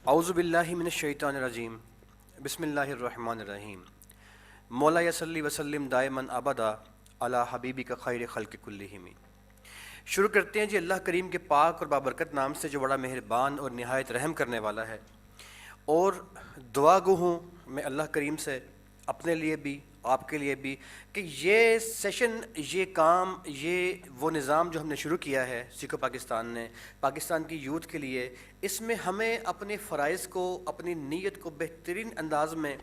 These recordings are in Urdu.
اعوذ باللہ من الشیطان الرجیم، بسم اللہ الرحمن الرحیم۔ مولا یصلی وسلم دائما ابدا علی حبیبک خیر خلق کلہم۔ شروع کرتے ہیں جی اللہ کریم کے پاک اور بابرکت نام سے جو بڑا مہربان اور نہایت رحم کرنے والا ہے، اور دعا گو ہوں میں اللہ کریم سے اپنے لیے بھی آپ کے لیے بھی کہ یہ سیشن، یہ کام، یہ وہ نظام جو ہم نے شروع کیا ہے سیکھو پاکستان نے پاکستان کی یوتھ کے لیے، اس میں ہمیں اپنے فرائض کو، اپنی نیت کو بہترین انداز میں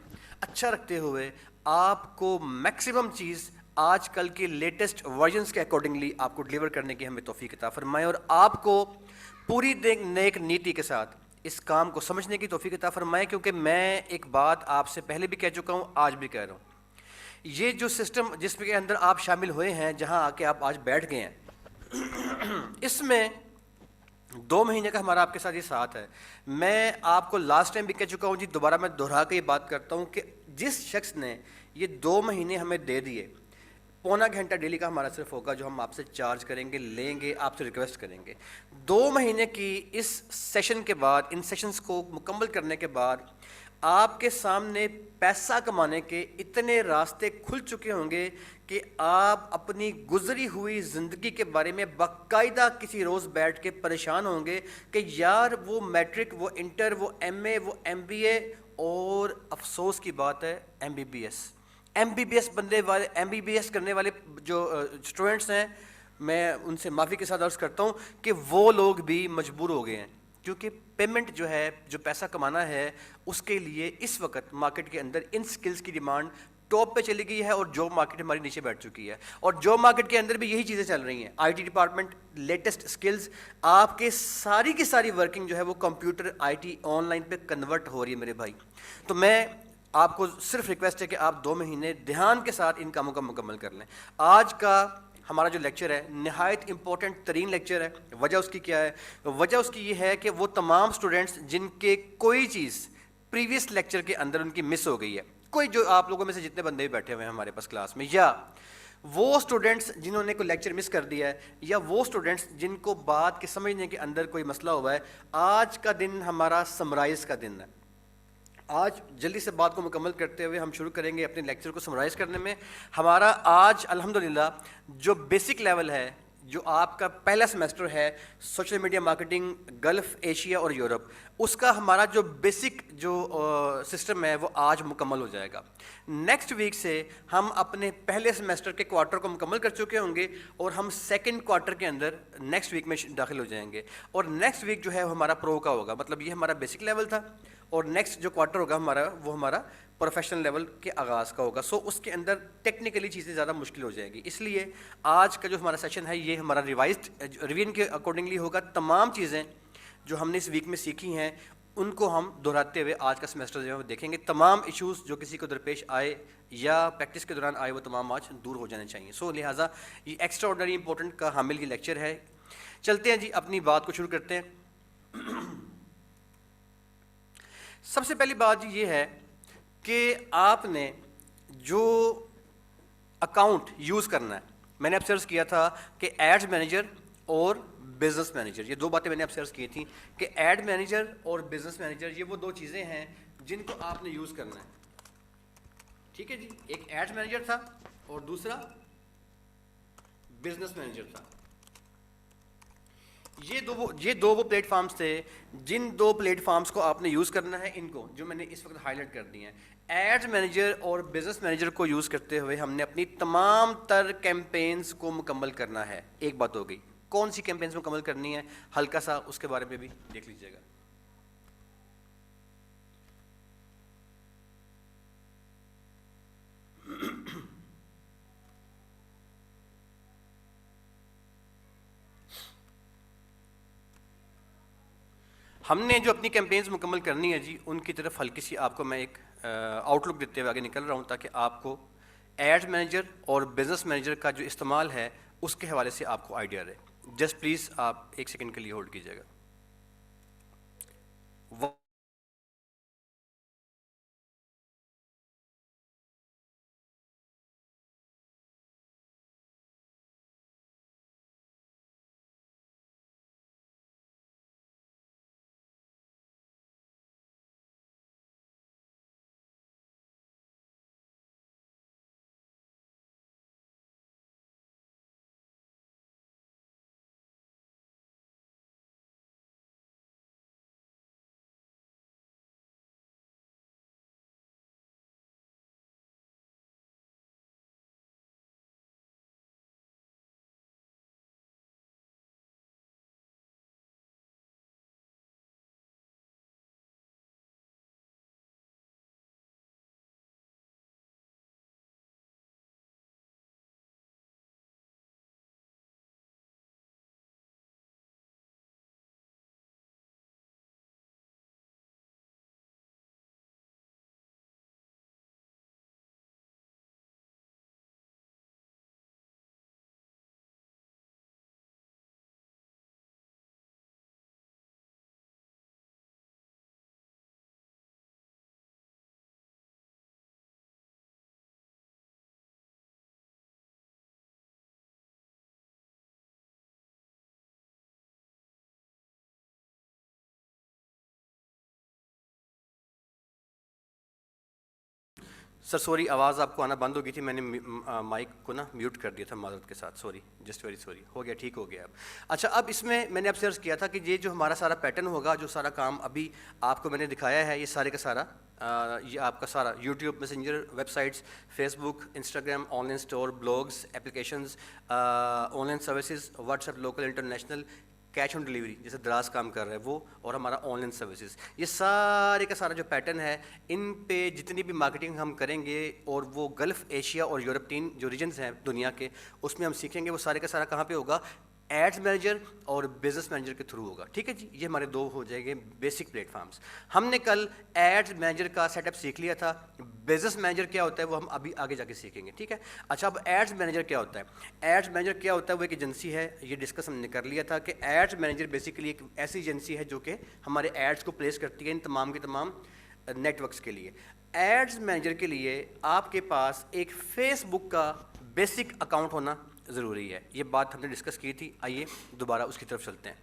اچھا رکھتے ہوئے آپ کو میکسیمم چیز آج کل کے لیٹسٹ ورژنس کے اکارڈنگلی آپ کو ڈلیور کرنے کی ہمیں توفیق عطا فرمائے، اور آپ کو پوری نیک نیتی کے ساتھ اس کام کو سمجھنے کی توفیق عطا فرمائے۔ کیونکہ میں ایک بات آپ سے پہلے بھی کہہ چکا ہوں، آج بھی کہہ رہا ہوں، یہ جو سسٹم جس کے اندر آپ شامل ہوئے ہیں، جہاں آ کے آپ آج بیٹھ گئے ہیں، اس میں 2 مہینے کا ہمارا آپ کے ساتھ یہ ساتھ ہے۔ میں آپ کو لاسٹ ٹائم بھی کہہ چکا ہوں جی، دوبارہ میں دہرا کے یہ بات کرتا ہوں کہ جس شخص نے یہ 2 مہینے ہمیں دے دیے، پونا گھنٹہ ڈیلی کا ہمارا صرف ہوگا جو ہم آپ سے چارج کریں گے، لیں گے، آپ سے ریکویسٹ کریں گے۔ 2 مہینے کی اس سیشن کے بعد، ان سیشنز کو مکمل کرنے کے بعد، آپ کے سامنے پیسہ کمانے کے اتنے راستے کھل چکے ہوں گے کہ آپ اپنی گزری ہوئی زندگی کے بارے میں باقاعدہ کسی روز بیٹھ کے پریشان ہوں گے کہ یار وہ میٹرک، وہ انٹر، وہ ایم اے، وہ ایم بی اے، اور افسوس کی بات ہے ایم بی بی ایس بندے والے، ایم بی بی ایس کرنے والے جو اسٹوڈنٹس ہیں، میں ان سے معافی کے ساتھ عرض کرتا ہوں کہ وہ لوگ بھی مجبور ہو گئے ہیں، کیونکہ پیمنٹ جو ہے، جو پیسہ کمانا ہے، اس کے لیے اس وقت مارکیٹ کے اندر ان سکلز کی ڈیمانڈ ٹاپ پہ چلی گئی ہے، اور جاب مارکیٹ ہماری نیچے بیٹھ چکی ہے، اور جاب مارکیٹ کے اندر بھی یہی چیزیں چل رہی ہیں۔ I T department, latest skills, آپ کے ساری کی ساری ورکنگ جو ہے وہ computer I T on line پہ کنورٹ ہو رہی ہے میرے بھائی۔ تو میں آپ کو صرف ریکویسٹ ہے کہ آپ 2 مہینے دھیان کے ساتھ ان کاموں کا مکمل کر لیں۔ آج کا ہمارا جو لیکچر ہے نہایت امپورٹنٹ ترین لیکچر ہے۔ وجہ اس کی کیا ہے؟ وجہ اس کی یہ ہے کہ وہ تمام سٹوڈنٹس جن کے کوئی چیز پریویس لیکچر کے اندر ان کی مس ہو گئی ہے، کوئی جو آپ لوگوں میں سے جتنے بندے بھی بیٹھے ہوئے ہیں ہمارے پاس کلاس میں، یا وہ سٹوڈنٹس جنہوں نے کوئی لیکچر مس کر دیا ہے، یا وہ سٹوڈنٹس جن کو بات کے سمجھنے کے اندر کوئی مسئلہ ہوا ہے، آج کا دن ہمارا سمرائز کا دن ہے۔ آج جلدی سے بات کو مکمل کرتے ہوئے ہم شروع کریں گے اپنے لیکچر کو سمرائز کرنے میں۔ ہمارا آج الحمدللہ جو بیسک لیول ہے، جو آپ کا پہلا سیمیسٹر ہے social media marketing golf, Asia اور یورپ، اس کا ہمارا جو بیسک جو سسٹم ہے وہ آج مکمل ہو جائے گا۔ نیکسٹ ویک سے ہم اپنے پہلے سیمیسٹر کے کوارٹر کو مکمل کر چکے ہوں گے، اور ہم سیکنڈ کوارٹر کے اندر نیکسٹ ویک میں داخل ہو جائیں گے، اور نیکسٹ ویک جو ہے وہ ہمارا پرو کا ہوگا۔ مطلب یہ ہمارا بیسک لیول تھا، اور نیکسٹ جو کوارٹر ہوگا ہمارا، وہ ہمارا پروفیشنل لیول کے آغاز کا ہوگا۔ سو اس کے اندر ٹیکنیکلی چیزیں زیادہ مشکل ہو جائے گی، اس لیے آج کا جو ہمارا سیشن ہے یہ ہمارا ریویژن کے اکارڈنگلی ہوگا۔ تمام چیزیں جو ہم نے اس ویک میں سیکھی ہیں ان کو ہم دہراتے ہوئے آج کا سیمیسٹر جو ہے وہ دیکھیں گے۔ تمام ایشوز جو کسی کو درپیش آئے یا پریکٹس کے دوران آئے وہ تمام آج دور ہو جانے چاہیے۔ سو لہٰذا یہ ایکسٹرا آرڈنری امپورٹنٹ کا حامل یہ لیکچر ہے۔ چلتے ہیں جی، اپنی بات کو شروع کرتے ہیں۔ سب سے پہلی بات یہ ہے کہ آپ نے جو اکاؤنٹ یوز کرنا ہے، میں نے آپ سے عرض کیا تھا کہ ایڈز مینیجر اور بزنس مینیجر، یہ 2 باتیں میں نے آپ سے عرض کی تھیں کہ ایڈ مینیجر اور بزنس مینیجر یہ وہ 2 چیزیں ہیں جن کو آپ نے یوز کرنا ہے۔ ٹھیک ہے جی، ایک ایڈز مینیجر تھا اور دوسرا بزنس مینیجر تھا۔ یہ دو وہ پلیٹ فارمز تھے جن 2 پلیٹ فارمز کو آپ نے یوز کرنا ہے، ان کو جو میں نے اس وقت ہائی لائٹ کر دی ہیں۔ ایڈز مینیجر اور بزنس مینیجر کو یوز کرتے ہوئے ہم نے اپنی تمام تر کیمپینز کو مکمل کرنا ہے۔ ایک بات ہو گئی، کون سی کیمپینز مکمل کرنی ہے، ہلکا سا اس کے بارے میں بھی دیکھ لیجیے گا۔ ہم نے جو اپنی کیمپینز مکمل کرنی ہے جی، ان کی طرف ہلکی سی آپ کو میں ایک آؤٹ لک دیتے ہوئے آگے نکل رہا ہوں، تاکہ آپ کو ایڈ مینیجر اور بزنس مینیجر کا جو استعمال ہے اس کے حوالے سے آپ کو آئیڈیا رہے۔ جسٹ پلیز آپ 1 سیکنڈ کے لیے ہولڈ کیجیے گا۔ سر سوری آواز آپ کو آنا بند ہو گئی تھی, میں نے مائک کو نا میوٹ کر دیا تھا معذرت کے ساتھ, سوری, جسٹ ویری سوری. ہو گیا, ٹھیک ہو گیا اب. اچھا, اب اس میں نے آپ سے عرض کیا تھا کہ یہ جو ہمارا سارا پیٹرن ہوگا, جو سارا کام ابھی آپ کو میں نے دکھایا ہے, یہ سارے کا سارا یہ آپ کا سارا YouTube, Messenger, websites, Facebook, Instagram, online store, blogs, applications, online services, WhatsApp local international, cash on delivery جیسے دراز کام کر رہا ہے وہ, اور ہمارا آن لائن سروسز, یہ سارے کا سارا جو پیٹرن ہے, ان پہ جتنی بھی مارکیٹنگ ہم کریں گے, اور وہ گلف ایشیا اور یورپین جو ریجنز ہیں دنیا کے, اس میں ہم سیکھیں گے, وہ سارے کا سارا کہاں پہ ہوگا, ایڈز مینیجر اور بزنس مینیجر کے تھرو ہوگا. ٹھیک ہے جی, یہ ہمارے دو ہو جائیں گے بیسک پلیٹ فارمس. ہم نے کل ایڈز مینیجر کا سیٹ اپ سیکھ لیا تھا, بزنس مینیجر کیا ہوتا ہے وہ ہم ابھی آگے جا کے سیکھیں گے. ٹھیک ہے. اچھا, اب ایڈز مینیجر کیا ہوتا ہے؟ ایڈز مینیجر کیا ہوتا ہے, وہ ایک ایجنسی ہے, یہ ڈسکس ہم نے کر لیا تھا کہ ایڈز مینیجر بیسیکلی ایک ایسی ایجنسی ہے جو کہ ہمارے ایڈز کو پلیس کرتی ہے ان تمام کے تمام نیٹ ورکس کے لیے. ایڈز مینیجر کے لیے آپ کے پاس ایک فیس بک کا بیسک اکاؤنٹ ہونا ضروری ہے, یہ بات ہم نے ڈسکس کی تھی. آئیے دوبارہ اس کی طرف چلتے ہیں.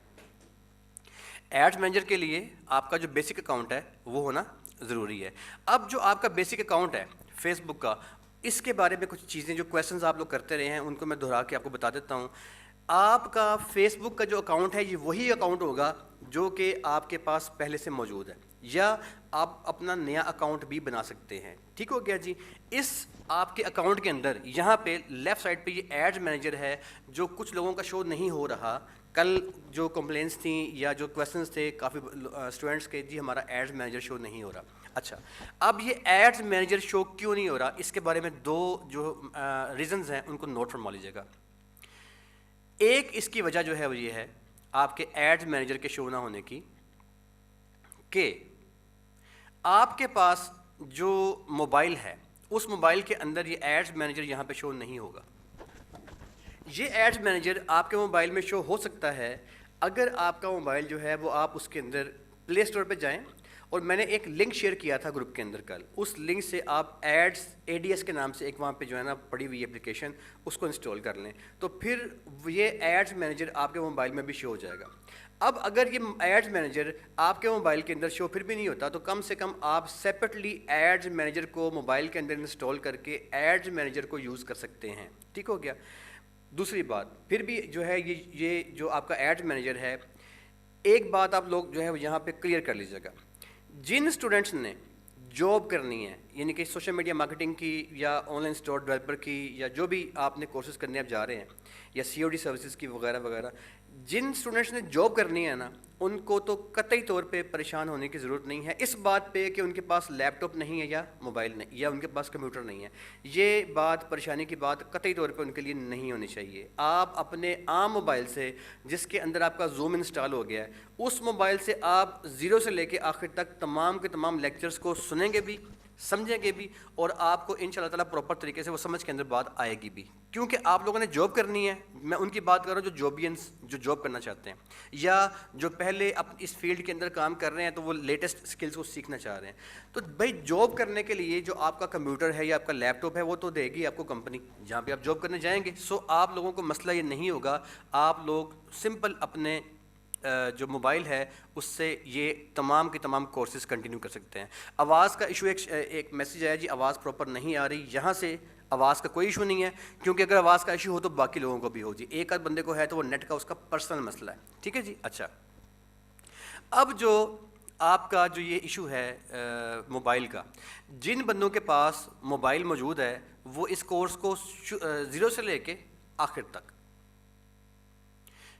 ایڈز مینیجر کے لیے آپ کا جو بیسک اکاؤنٹ ہے وہ ہونا ضروری ہے. اب جو آپ کا بیسک اکاؤنٹ ہے فیس بک کا, اس کے بارے میں کچھ چیزیں جو کویشچنز آپ لوگ کرتے رہے ہیں ان کو میں دہرا کے آپ کو بتا دیتا ہوں. آپ کا فیس بک کا جو اکاؤنٹ ہے یہ وہی اکاؤنٹ ہوگا جو کہ آپ کے پاس پہلے سے موجود ہے, یا آپ اپنا نیا اکاؤنٹ بھی بنا سکتے ہیں. ٹھیک ہو گیا جی. اس آپ کے اکاؤنٹ کے اندر یہاں پہ لیفٹ سائڈ پہ یہ ایڈز مینیجر ہے جو کچھ لوگوں کا شو نہیں ہو رہا. کل جو کمپلینس تھیں یا جو کویشچنس تھے کافی اسٹوڈنٹس کے, جی ہمارا ایڈز مینیجر شو نہیں ہو رہا. اچھا, اب یہ ایڈز مینیجر شو کیوں نہیں ہو رہا, اس کے بارے میں دو جو ریزنز ہیں ان کو نوٹ فرما لیجیے گا. ایک اس کی وجہ جو ہے وہ یہ ہے آپ کے ایڈز مینیجر کے شو نہ ہونے کی, کہ آپ کے پاس جو موبائل ہے اس موبائل کے اندر یہ ایڈز مینیجر یہاں پہ شو نہیں ہوگا. یہ ایڈز مینیجر آپ کے موبائل میں شو ہو سکتا ہے اگر آپ کا موبائل جو ہے وہ آپ اس کے اندر پلے اسٹور پہ جائیں, اور میں نے ایک لنک شیئر کیا تھا گروپ کے اندر کل, اس لنک سے آپ ایڈز ADS کے نام سے ایک وہاں پہ جو ہے نا پڑی ہوئی اپلیکیشن, اس کو انسٹال کر لیں, تو پھر یہ ایڈز مینیجر آپ کے موبائل میں بھی شو ہو جائے گا. اب اگر یہ ایڈز مینیجر آپ کے موبائل کے اندر شو پھر بھی نہیں ہوتا, تو کم سے کم آپ سیپریٹلی ایڈز مینیجر کو موبائل کے اندر انسٹال کر کے ایڈز مینیجر کو یوز کر سکتے ہیں. ٹھیک ہو گیا. دوسری بات پھر بھی جو ہے یہ جو آپ کا ایڈز مینیجر ہے, ایک بات آپ لوگ جو ہے یہاں پہ کلیئر کر لیجیے گا. جن اسٹوڈنٹس نے جاب کرنی ہے, یعنی کہ سوشل میڈیا مارکیٹنگ کی یا آن لائن اسٹور ڈیولپر کی, یا جو بھی آپ نے کورسز کرنے آپ جا رہے ہیں, یا COD سروسز کی وغیرہ وغیرہ, جن اسٹوڈنٹس نے جاب کرنی ہے نا, ان کو تو قطعی طور پہ پریشان ہونے کی ضرورت نہیں ہے اس بات پہ کہ ان کے پاس لیپ ٹاپ نہیں ہے یا موبائل نہیں, یا ان کے پاس کمپیوٹر نہیں ہے. یہ بات پریشانی کی بات قطعی طور پہ ان کے لیے نہیں ہونی چاہیے. آپ اپنے عام موبائل سے جس کے اندر آپ کا زوم انسٹال ہو گیا ہے, اس موبائل سے آپ زیرو سے لے کے آخر تک تمام کے تمام لیکچرز کو سنیں گے بھی, سمجھیں گے بھی, اور آپ کو ان شاء اللہ تعالیٰ پراپر طریقے سے وہ سمجھ کے اندر بات آئے گی بھی. کیونکہ آپ لوگوں نے جاب کرنی ہے, میں ان کی بات کر رہا ہوں جو جابینس جو جاب کرنا چاہتے ہیں, یا جو پہلے اس فیلڈ کے اندر کام کر رہے ہیں تو وہ لیٹسٹ اسکلس کو سیکھنا چاہ رہے ہیں. تو بھائی جاب کرنے کے لیے جو آپ کا کمپیوٹر ہے یا آپ کا لیپ ٹاپ ہے وہ تو دے گی آپ کو کمپنی جہاں پہ آپ جاب کرنے جائیں گے. سو آپ لوگوں کو مسئلہ یہ نہیں ہوگا, آپ لوگ سمپل اپنے جو موبائل ہے اس سے یہ تمام کے تمام کورسز کنٹینیو کر سکتے ہیں. آواز کا ایشو ایک میسیج آیا جی, آواز پراپر نہیں آ رہی. یہاں سے آواز کا کوئی ایشو نہیں ہے, کیونکہ اگر آواز کا ایشو ہو تو باقی لوگوں کو بھی ہو جی, ایک آدھ بندے کو ہے تو وہ نیٹ کا اس کا پرسنل مسئلہ ہے. ٹھیک ہے جی. اچھا, اب جو آپ کا جو یہ ایشو ہے موبائل کا, جن بندوں کے پاس موبائل موجود ہے وہ اس کورس کو زیرو سے لے کے آخر تک,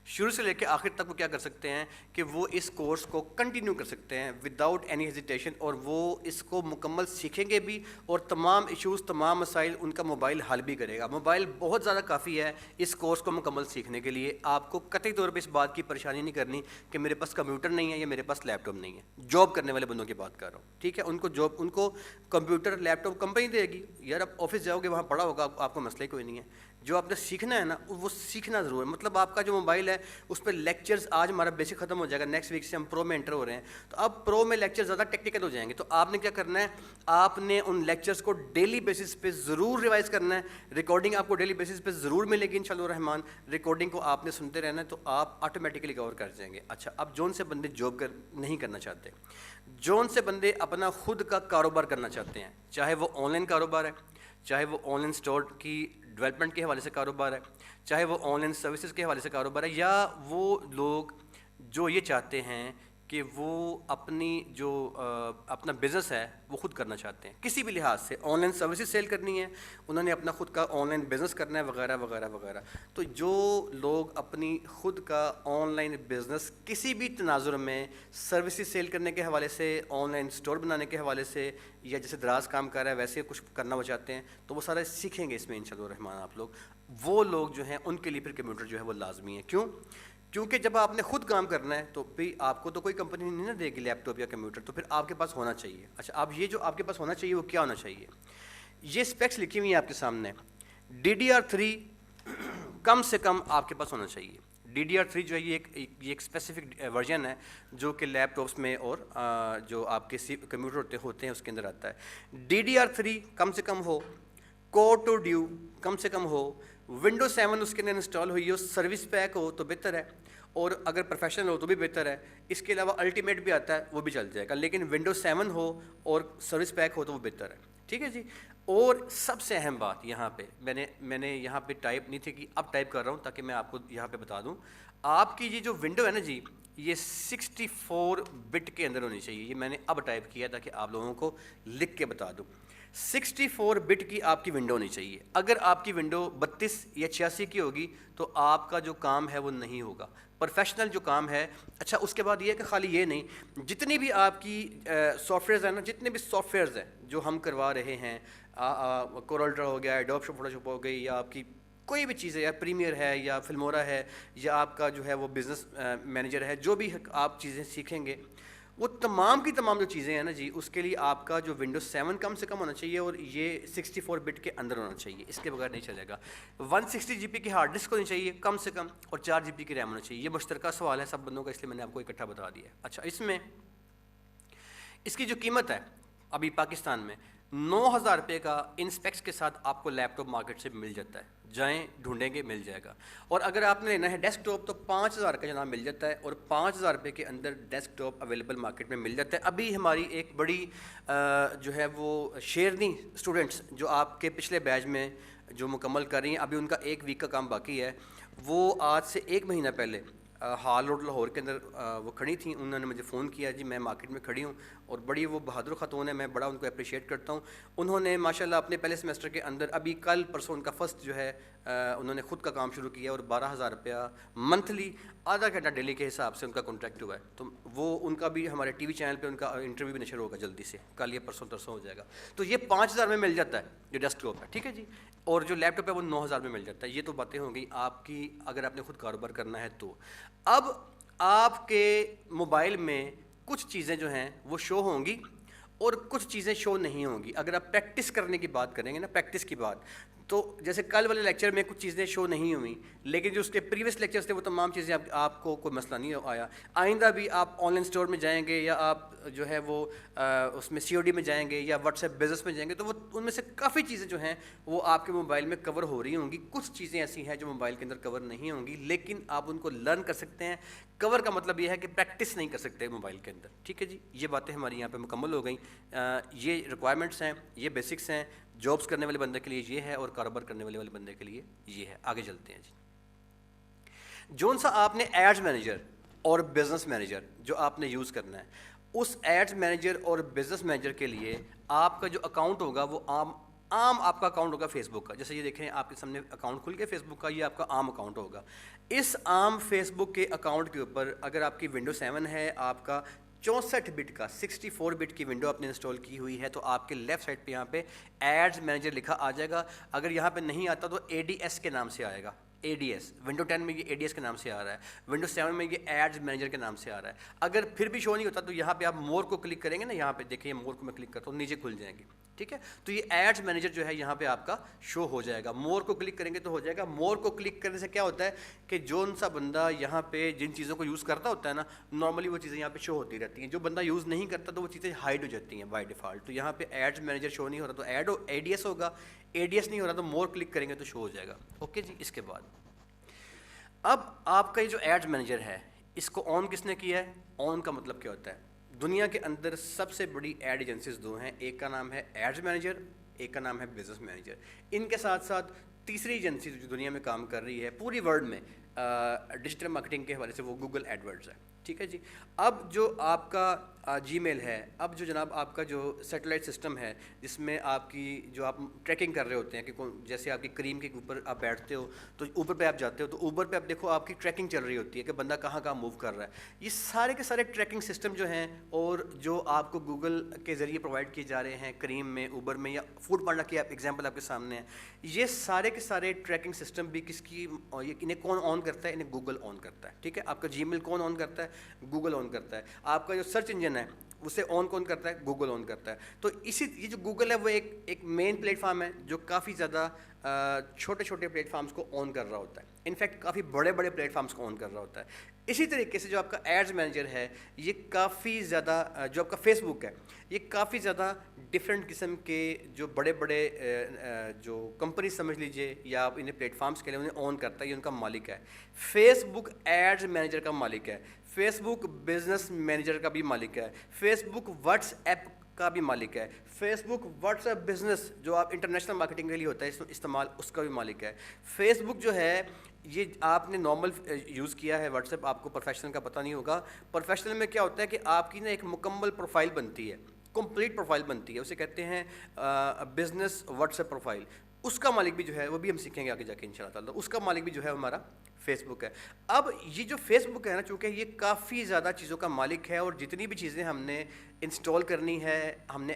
شروع سے لے کے آخر تک وہ کیا کر سکتے ہیں کہ وہ اس کورس کو کنٹینیو کر سکتے ہیں وداؤٹ اینی ہیزیٹیشن, اور وہ اس کو مکمل سیکھیں گے بھی, اور تمام ایشوز تمام مسائل ان کا موبائل حل بھی کرے گا. موبائل بہت زیادہ کافی ہے اس کورس کو مکمل سیکھنے کے لیے. آپ کو قطعی طور پہ اس بات کی پریشانی نہیں کرنی کہ میرے پاس کمپیوٹر نہیں ہے یا میرے پاس لیپ ٹاپ نہیں ہے. جاب کرنے والے بندوں کی بات کر رہا ہوں. ٹھیک ہے, ان کو جاب, ان کو کمپیوٹر لیپ ٹاپ کمپنی دے گی, یار آپ آفس جاؤ گے وہاں پڑا ہوگا, آپ کو مسئلہ کوئی نہیں ہے. جو آپ نے سیکھنا ہے نا وہ سیکھنا ضرور ہے. مطلب آپ کا جو موبائل ہے اس پہ لیکچرز آج ہمارا بیسک ختم ہو جائے گا, نیکسٹ ویک سے ہم پرو میں انٹر ہو رہے ہیں, تو اب پرو میں لیکچر زیادہ ٹیکنیکل ہو جائیں گے. تو آپ نے کیا کرنا ہے, آپ نے ان لیکچرز کو ڈیلی بیسس پہ ضرور ریوائز کرنا ہے. ریکارڈنگ آپ کو ڈیلی بیسس پہ ضرور ملے گی انشاءاللہ الرحمن. ریکارڈنگ کو آپ نے سنتے رہنا ہے تو آپ آٹومیٹکلی کور کر جائیں گے. اچھا, اب جون سے بندے جاب نہیں کرنا چاہتے, جون سے بندے اپنا خود کا کاروبار کرنا چاہتے ہیں, چاہے وہ آن لائن کاروبار ہے, چاہے وہ آن لائن اسٹور کی ڈیولپمنٹ کے حوالے سے کاروبار ہے, چاہے وہ آن لائن سروسز کے حوالے سے کاروبار ہے, یا وہ لوگ جو یہ چاہتے ہیں کہ وہ اپنی جو اپنا بزنس ہے وہ خود کرنا چاہتے ہیں کسی بھی لحاظ سے, آن لائن سروسز سیل کرنی ہے, انہوں نے اپنا خود کا آن لائن بزنس کرنا ہے وغیرہ وغیرہ وغیرہ. تو جو لوگ اپنی خود کا آن لائن بزنس کسی بھی تناظر میں سروسز سیل کرنے کے حوالے سے, آن لائن اسٹور بنانے کے حوالے سے, یا جیسے دراز کام کر رہا ہے ویسے کچھ کرنا وہ چاہتے ہیں, تو وہ سارے سیکھیں گے اس میں انشاءاللہ الرحمن آپ لوگ. وہ لوگ جو ہیں ان کے لیے پھر کمپیوٹر جو ہے وہ لازمی ہے. کیوں؟ کیونکہ جب آپ نے خود کام کرنا ہے تو بھی آپ کو تو کوئی کمپنی نہیں نہ دے گی لیپ ٹاپ یا کمپیوٹر, تو پھر آپ کے پاس ہونا چاہیے. اچھا, اب یہ جو آپ کے پاس ہونا چاہیے وہ کیا ہونا چاہیے, یہ اسپیکس لکھی ہوئی ہیں آپ کے سامنے. DDR3 کم سے کم آپ کے پاس ہونا چاہیے. DDR3 جو ہے یہ ایک اسپیسیفک ورژن ہے جو کہ لیپ ٹاپس میں اور جو آپ کے کمپیوٹر ہوتے ہیں اس کے اندر آتا ہے. DDR3 کم سے کم ہو, کوڈ ٹو ڈیو کم سے کم ہو, ونڈوز 7 اس کے اندر انسٹال ہوئی ہو, سروس پیک ہو تو بہتر ہے, اور اگر پروفیشنل ہو تو بھی بہتر ہے. اس کے علاوہ الٹیمیٹ بھی آتا ہے وہ بھی چل جائے گا, لیکن ونڈوز 7 ہو اور سروس پیک ہو تو وہ بہتر ہے. ٹھیک ہے جی. اور سب سے اہم بات یہاں پہ میں نے یہاں پہ ٹائپ نہیں تھی کہ اب ٹائپ کر رہا ہوں تاکہ میں آپ کو یہاں پہ بتا دوں, آپ کی یہ جو ونڈو ہے نا جی یہ 64 بٹ کے اندر ہونی چاہیے. یہ میں نے اب ٹائپ کیا تاکہ آپ لوگوں کو لکھ کے بتا دوں. 64 بٹ کی آپ کی ونڈو ہونی چاہیے. اگر آپ کی ونڈو 32 یا 86 کی ہوگی تو آپ کا جو کام ہے وہ نہیں ہوگا, پروفیشنل جو کام ہے. اچھا, اس کے بعد یہ ہے کہ خالی یہ نہیں, جتنی بھی آپ کی سافٹ ویئرز ہیں نا, جتنے بھی سافٹ ویئرز ہیں جو ہم کروا رہے ہیں, کورل ڈرا ہو گیا, ایڈوب فوٹو شاپ ہو گئی, یا آپ کی کوئی بھی چیز ہے, یا پریمیئر ہے, یا فلمورا ہے, یا آپ کا جو ہے وہ بزنس مینیجر ہے, جو بھی آپ چیزیں سیکھیں گے وہ تمام کی تمام جو چیزیں ہیں نا جی, اس کے لیے آپ کا جو ونڈوز 7 کم سے کم ہونا چاہیے, اور یہ 64 بٹ کے اندر ہونا چاہیے. اس کے بغیر نہیں چلے گا. 160 GB کی ہارڈ ڈسک ہونی چاہیے کم سے کم, اور 4 GB کی ریم ہونا چاہیے. یہ مشترکہ سوال ہے سب بندوں کا, اس لیے میں نے آپ کو اکٹھا بتا دیا. اچھا, اس میں اس کی جو قیمت ہے ابھی پاکستان میں 9,000 روپے کا ان اسپیکس کے ساتھ آپ کو لیپ ٹاپ مارکیٹ سے مل جاتا ہے. جائیں ڈھونڈیں گے مل جائے گا. اور اگر آپ نے لینا ہے ڈیسک ٹاپ تو 5,000 کا جناب مل جاتا ہے, اور 5,000 روپے کے اندر ڈیسک ٹاپ اویلیبل مارکیٹ میں مل جاتا ہے. ابھی ہماری ایک بڑی جو ہے وہ شیرنی اسٹوڈنٹس جو آپ کے پچھلے بیچ میں جو مکمل کر رہی ہیں, ابھی ان کا 1 ویک کا کام باقی ہے, وہ آج سے 1 مہینہ پہلے ہال روڈ لاہور کے اندر وہ کھڑی تھیں. انہوں نے مجھے فون کیا, جی میں مارکیٹ میں کھڑی ہوں, اور بڑی وہ بہادر خاتون ہے, میں بڑا ان کو اپریشیٹ کرتا ہوں. انہوں نے ماشاءاللہ اپنے پہلے سیمسٹر کے اندر ابھی کل پرسوں ان کا فرسٹ جو ہے انہوں نے خود کا کام شروع کیا, اور 12,000 روپیہ منتھلی آدھا گھنٹہ ڈیلی کے حساب سے ان کا کانٹریکٹ ہوا ہے. تو وہ ان کا بھی ہمارے ٹی وی چینل پہ ان کا انٹرویو بھی نشر ہوگا جلدی سے, کل یا پرسوں ترسوں ہو جائے گا. تو یہ 5,000 میں مل جاتا ہے جو ڈیسک ٹاپ ہے. ٹھیک ہے جی. اور جو لیپ ٹاپ ہے وہ 9,000 میں مل جاتا ہے. یہ تو باتیں ہوں گئی آپ کی اگر آپ نے خود کاروبار کرنا ہے تو. اب آپ کے موبائل میں کچھ چیزیں جو ہیں وہ شو ہوں گی اور کچھ چیزیں شو نہیں ہوں گی. اگر آپ پریکٹس کرنے کی بات کریں گے نا, پریکٹس کی بات, تو جیسے کل والے لیکچر میں کچھ چیزیں شو نہیں ہوئیں, لیکن جو اس کے پریویس لیکچرز تھے وہ تمام چیزیں آپ کو کوئی مسئلہ نہیں آیا. آئندہ بھی آپ آن لائن اسٹور میں جائیں گے, یا آپ جو ہے وہ اس میں COD میں جائیں گے, یا واٹس ایپ بزنس میں جائیں گے, تو وہ ان میں سے کافی چیزیں جو ہیں وہ آپ کے موبائل میں کور ہو رہی ہوں گی. کچھ چیزیں ایسی ہیں جو موبائل کے اندر کور نہیں ہوں گی, لیکن آپ ان کو لرن کر سکتے ہیں. کور کا مطلب یہ ہے کہ پریکٹس نہیں کر سکتے موبائل کے اندر. ٹھیک ہے جی. یہ باتیں ہماری یہاں پہ مکمل ہو گئیں. یہ ریکوائرمنٹس ہیں, یہ بیسکس ہیں. جابس کرنے والے بندے کے لیے یہ ہے, اور کاروبار کرنے والے بندے کے لیے یہ ہے. آگے چلتے ہیں جی. جون سا آپ نے ایڈز مینیجر اور بزنس مینیجر جو آپ نے یوز کرنا ہے, اس ایڈز مینیجر اور بزنس مینیجر کے لیے آپ کا جو اکاؤنٹ ہوگا وہ عام آپ کا اکاؤنٹ ہوگا فیس بک کا. جیسے یہ دیکھیں آپ کے سامنے اکاؤنٹ کھل گیا فیس بک کا, یہ آپ کا عام اکاؤنٹ ہوگا. اس عام فیس بک کے اکاؤنٹ کے اوپر اگر آپ کی ونڈو 7 ہے, آپ کا 64 بٹ کا 64 بٹ کی ونڈو آپ نے انسٹال کی ہوئی ہے, تو آپ کے لیفٹ سائڈ پہ یہاں پہ ایڈز مینیجر لکھا آ جائے گا. اگر یہاں پہ نہیں آتا تو ADS کے نام سے آئے گا. ADS ونڈو 10 میں یہ ADS کے نام سے آ رہا ہے, ونڈو 7 میں یہ ایڈز مینیجر کے نام سے آ رہا ہے. اگر پھر بھی شو نہیں ہوتا تو یہاں پہ آپ مور کو کلک کریں گے نا, یہاں پہ دیکھیں مور کو میں کلک کرتا ہوں, نیچے کھل جائیں گے. ٹھیک ہے. تو یہ ایڈز مینیجر جو ہے یہاں پہ آپ کا شو ہو جائے گا. مور کو کلک کریں گے تو ہو جائے گا. مور کو کلک کرنے سے کیا ہوتا ہے کہ جون سا بندہ یہاں پہ جن چیزوں کو یوز کرتا ہوتا ہے نا, نارملی وہ چیزیں یہاں پہ شو ہوتی رہتی ہیں. جو بندہ یوز نہیں کرتا تو وہ چیزیں ہائڈ ہو جاتی ہیں بائی ڈیفالٹ. تو یہاں پہ ایڈز مینیجر شو نہیں ہو رہا تو اے ڈی ایس ہوگا. اے ڈی ایس نہیں ہو رہا تو مور کلک کریں گے تو شو ہو جائے گا. اوکے جی. اس کے بعد اب آپ کا یہ جو ایڈز مینیجر ہے اس کو آن کس نے کیا ہے؟ آن کا مطلب کیا ہوتا ہے؟ دنیا کے اندر سب سے بڑی ایڈ ایجنسیز دو ہیں, ایک کا نام ہے ایڈز مینیجر, ایک کا نام ہے بزنس مینیجر. ان کے ساتھ ساتھ تیسری ایجنسی جو دنیا میں کام کر رہی ہے پوری ورلڈ میں ڈیجیٹل مارکیٹنگ کے حوالے سے وہ گوگل ایڈورڈز ہے. ٹھیک ہے جی. اب جو آپ کا جی میل ہے, اب جو جناب آپ کا جو سیٹلائٹ سسٹم ہے جس میں آپ کی جو آپ ٹریکنگ کر رہے ہوتے ہیں کہ جیسے آپ کی کریم کے اوپر آپ بیٹھتے ہو تو اوبر پہ آپ جاتے ہو تو اوبر پہ آپ دیکھو آپ کی ٹریکنگ چل رہی ہوتی ہے کہ بندہ کہاں کہاں موو کر رہا ہے. یہ سارے کے سارے ٹریکنگ سسٹم جو ہیں اور جو آپ کو گوگل کے ذریعے پرووائڈ کیے جا رہے ہیں کریم میں, اوبر میں یا فوڈ پانڈا کی آپ ایگزامپل آپ کے سامنے ہے, یہ سارے کے سارے ٹریکنگ سسٹم بھی کس کی, انہیں کون آن کرتا ہے؟ انہیں گوگل آن کرتا ہے. ٹھیک ہے. آپ کا جی میل کون آن کرتا ہے؟ گوگل آن کرتا ہے. آپ کا جو سرچ انجن ہے اسے آن کون کرتا ہے؟ گوگل آن کرتا ہے. تو یہ جو گوگل ہے وہ ایک مین پلیٹ فارم ہے جو کافی زیادہ چھوٹے چھوٹے پلیٹ فارمس کو آن کر رہا ہوتا ہے. انفیکٹ کافی بڑے بڑے پلیٹ فارمس کو آن کر رہا ہوتا ہے. اسی طریقے سے جو آپ کا ایڈز مینیجر ہے یہ کافی زیادہ, جو آپ کا فیس بک ہے یہ کافی زیادہ ڈفرینٹ قسم کے جو بڑے بڑے جو کمپنی سمجھ لیجئے یا آپ انہیں پلیٹ فارمس کے لیے انہیں آن کرتا ہے, یہ ان کا مالک ہے. فیس بک ایڈز مینیجر کا مالک ہے, فیس بک بزنس مینیجر کا بھی مالک ہے, فیس بک واٹس ایپ کا بھی مالک ہے, فیس بک واٹس ایپ بزنس جو آپ انٹرنیشنل مارکیٹنگ کے لیے ہوتا ہے استعمال, اس کا بھی مالک ہے. فیس بک جو ہے یہ آپ نے نارمل یوز کیا ہے, واٹس ایپ آپ کو پروفیشنل کا پتہ نہیں ہوگا. پروفیشنل میں کیا ہوتا ہے کہ آپ کی نا ایک مکمل پروفائل بنتی ہے, کمپلیٹ پروفائل بنتی ہے, اسے کہتے ہیں بزنس واٹس ایپ پروفائل. اس کا مالک بھی جو ہے وہ بھی ہم سیکھیں گے آگے جا کے ان شاء اللہ تعالیٰ. اس کا مالک بھی جو ہے ہمارا فیس بک ہے. اب یہ جو فیس بک ہے نا, چونکہ یہ کافی زیادہ چیزوں کا مالک ہے اور جتنی بھی چیزیں ہم نے انسٹال کرنی ہے, ہم نے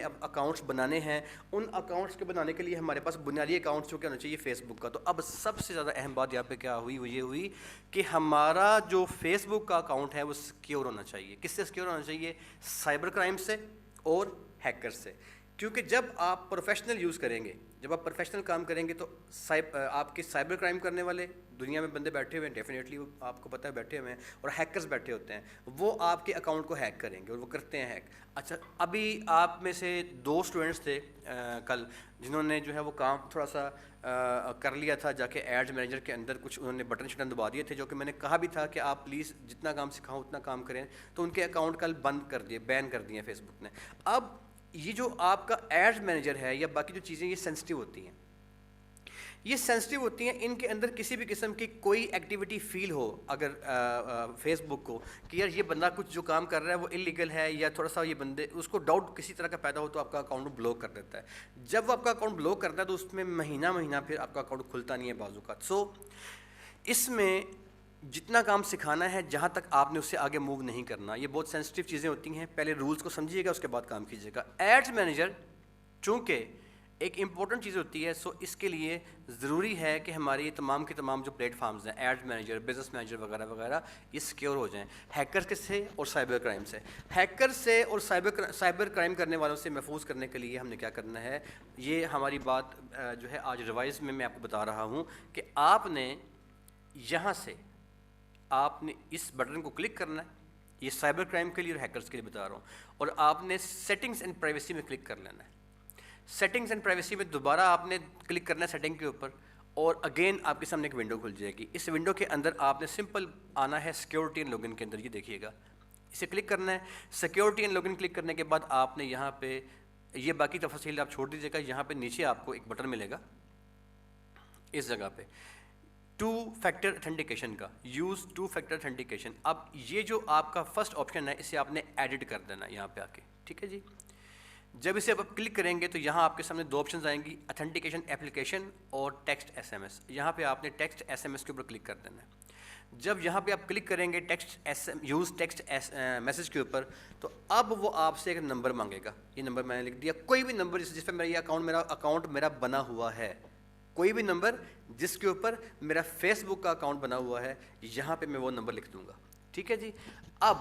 اب اکاؤنٹس بنانے ہیں, ان اکاؤنٹس کے بنانے کے لیے ہمارے پاس بنیادی اکاؤنٹس جو کیا ہونا چاہیے فیس بک کا. تو اب سب سے زیادہ اہم بات یہاں پہ کیا ہوئی, وہ یہ ہوئی کہ ہمارا جو فیس بک کا اکاؤنٹ ہے وہ سیکیور ہونا چاہیے. کس سے سیکیور ہونا چاہیے؟ سائبر کرائم سے اور ہیکر سے. کیونکہ جب آپ پروفیشنل یوز کریں گے, جب آپ پروفیشنل کام کریں گے تو آپ کے سائبر کرائم کرنے والے دنیا میں بندے بیٹھے ہوئے ہیں, ڈیفینیٹلی وہ آپ کو پتہ ہے بیٹھے ہوئے ہیں, اور ہیکرز بیٹھے ہوتے ہیں, وہ آپ کے اکاؤنٹ کو ہیک کریں گے اور وہ کرتے ہیں ہیک. اچھا, ابھی آپ میں سے 2 اسٹوڈنٹس تھے کل جنہوں نے جو ہے وہ کام تھوڑا سا کر لیا تھا, جا کے ایڈز مینیجر کے اندر کچھ انہوں نے بٹن شٹن دبا دیے تھے, جو کہ میں نے کہا بھی تھا کہ آپ پلیز جتنا کام سکھاؤں اتنا کام کریں. تو ان کے اکاؤنٹ کل بند کر دیے, بین کر دیے فیس بک نے. اب یہ جو آپ کا ایڈز مینیجر ہے یا باقی جو چیزیں یہ سینسٹیو ہوتی ہیں, یہ سینسٹیو ہوتی ہیں. ان کے اندر کسی بھی قسم کی کوئی ایکٹیویٹی فیل ہو اگر فیس بک کو کہ یار یہ بندہ کچھ جو کام کر رہا ہے وہ انلیگل ہے, یا تھوڑا سا یہ بندے اس کو ڈاؤٹ کسی طرح کا پیدا ہو, تو آپ کا اکاؤنٹ بلاک کر دیتا ہے. جب وہ آپ کا اکاؤنٹ بلاک کرتا ہے تو اس میں مہینہ پھر آپ کا اکاؤنٹ کھلتا نہیں ہے بعض اوقات. سو اس میں جتنا کام سکھانا ہے جہاں تک آپ نے اس سے آگے موو نہیں کرنا. یہ بہت سینسٹیو چیزیں ہوتی ہیں, پہلے رولز کو سمجھیے گا اس کے بعد کام کیجیے گا. ایڈز مینیجر چونکہ ایک امپورٹنٹ چیز ہوتی ہے, سو اس کے لیے ضروری ہے کہ ہماری تمام کے تمام جو پلیٹ فارمز ہیں, ایڈز مینیجر, بزنس مینیجر وغیرہ وغیرہ, یہ سیکیور ہو جائیں ہیکر سے اور سائبر کرائم سے. ہیکر سے اور سائبر کرائم کرنے والوں سے محفوظ کرنے کے لیے ہم نے کیا کرنا ہے, یہ ہماری بات جو ہے آج ریوائز میں آپ کو بتا رہا ہوں کہ آپ نے یہاں سے آپ نے اس بٹن کو کلک کرنا ہے. یہ سائبر کرائم کے لیے اور ہیکرز کے لیے بتا رہا ہوں. اور آپ نے سیٹنگز اینڈ پرائیویسی میں کلک کر لینا ہے. سیٹنگز اینڈ پرائیویسی میں دوبارہ آپ نے کلک کرنا ہے سیٹنگ کے اوپر, اور اگین آپ کے سامنے ایک ونڈو کھل جائے گی. اس ونڈو کے اندر آپ نے سمپل آنا ہے سیکیورٹی اینڈ لاگ ان کے اندر, یہ دیکھیے گا اسے کلک کرنا ہے. Security and log in click کرنے کے بعد آپ نے یہاں پہ یہ باقی تفصیل آپ چھوڑ دیجیے گا. یہاں پہ نیچے آپ کو ایک بٹن ملے گا اس جگہ پہ 2 فیکٹر اتھینٹیکیشن کا, یوز 2 فیکٹر اتھینٹیکیشن. اب یہ جو آپ کا فرسٹ آپشن ہے اسے آپ نے ایڈٹ کر دینا یہاں پہ آ کے. ٹھیک ہے جی. جب اسے آپ کلک کریں گے تو یہاں آپ کے سامنے 2 آپشنز آئیں گی, اتھینٹیکیشن ایپلیکیشن اور ٹیکسٹ ایس ایم ایس. یہاں پہ آپ نے ٹیکسٹ ایس ایم ایس کے اوپر کلک کر دینا ہے. جب یہاں پہ آپ کلک کریں گے یوز ٹیکسٹ میسج کے اوپر, تو اب وہ آپ سے ایک نمبر مانگے گا. یہ نمبر میں نے لکھ دیا, کوئی بھی نمبر جس پہ میرا اکاؤنٹ میرا بنا ہوا ہے, کوئی بھی نمبر جس کے اوپر میرا فیس بک کا اکاؤنٹ بنا ہوا ہے, یہاں پہ میں وہ نمبر لکھ دوں گا. ٹھیک ہے جی. اب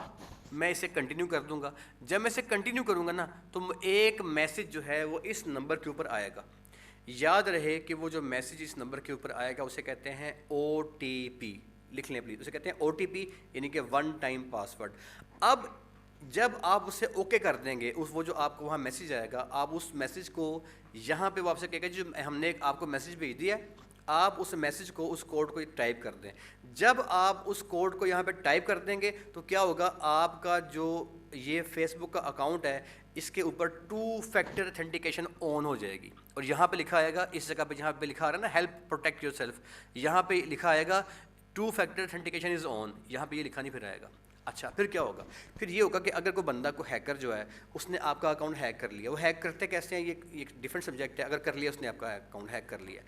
میں اسے کنٹینیو کر دوں گا. جب میں اسے کنٹینیو کروں گا نا تو ایک میسج جو ہے وہ اس نمبر کے اوپر آئے گا. یاد رہے کہ وہ جو میسج اس نمبر کے اوپر آئے گا اسے کہتے ہیں او ٹی پی. لکھ لیں پلیز, اسے کہتے ہیں او ٹی پی, یعنی کہ ون ٹائم پاسورڈ. اب جب آپ اسے اوکے کر دیں گے, وہ جو آپ کو وہاں میسج آئے گا, آپ اس میسج کو یہاں پہ وہ آپ سے کہے گا جو ہم نے آپ کو میسج بھیج دیا ہے, آپ اس میسج کو, اس کوڈ کو ٹائپ کر دیں. جب آپ اس کوڈ کو یہاں پہ ٹائپ کر دیں گے تو کیا ہوگا, آپ کا جو یہ فیس بک کا اکاؤنٹ ہے اس کے اوپر 2 فیکٹر اتھینٹیکیشن آن ہو جائے گی. اور یہاں پہ لکھا آئے گا, اس جگہ پہ جہاں پہ لکھا آ رہا ہے نا ہیلپ پروٹیکٹ یور سیلف, یہاں پہ لکھا آئے گا 2 فیکٹر اتھینٹیکیشن از آن. یہاں پہ یہ لکھا نہیں پھر آئے گا. اچھا, پھر کیا ہوگا, پھر یہ ہوگا کہ اگر کوئی بندہ کو ہیکر جو ہے اس نے آپ کا اکاؤنٹ ہیک کر لیا, وہ ہیک کرتے کیسے ہیں, یہ ایک ڈفرینٹ سبجیکٹ ہے. اگر کر لیا اس نے آپ کا اکاؤنٹ ہیک کر لیا,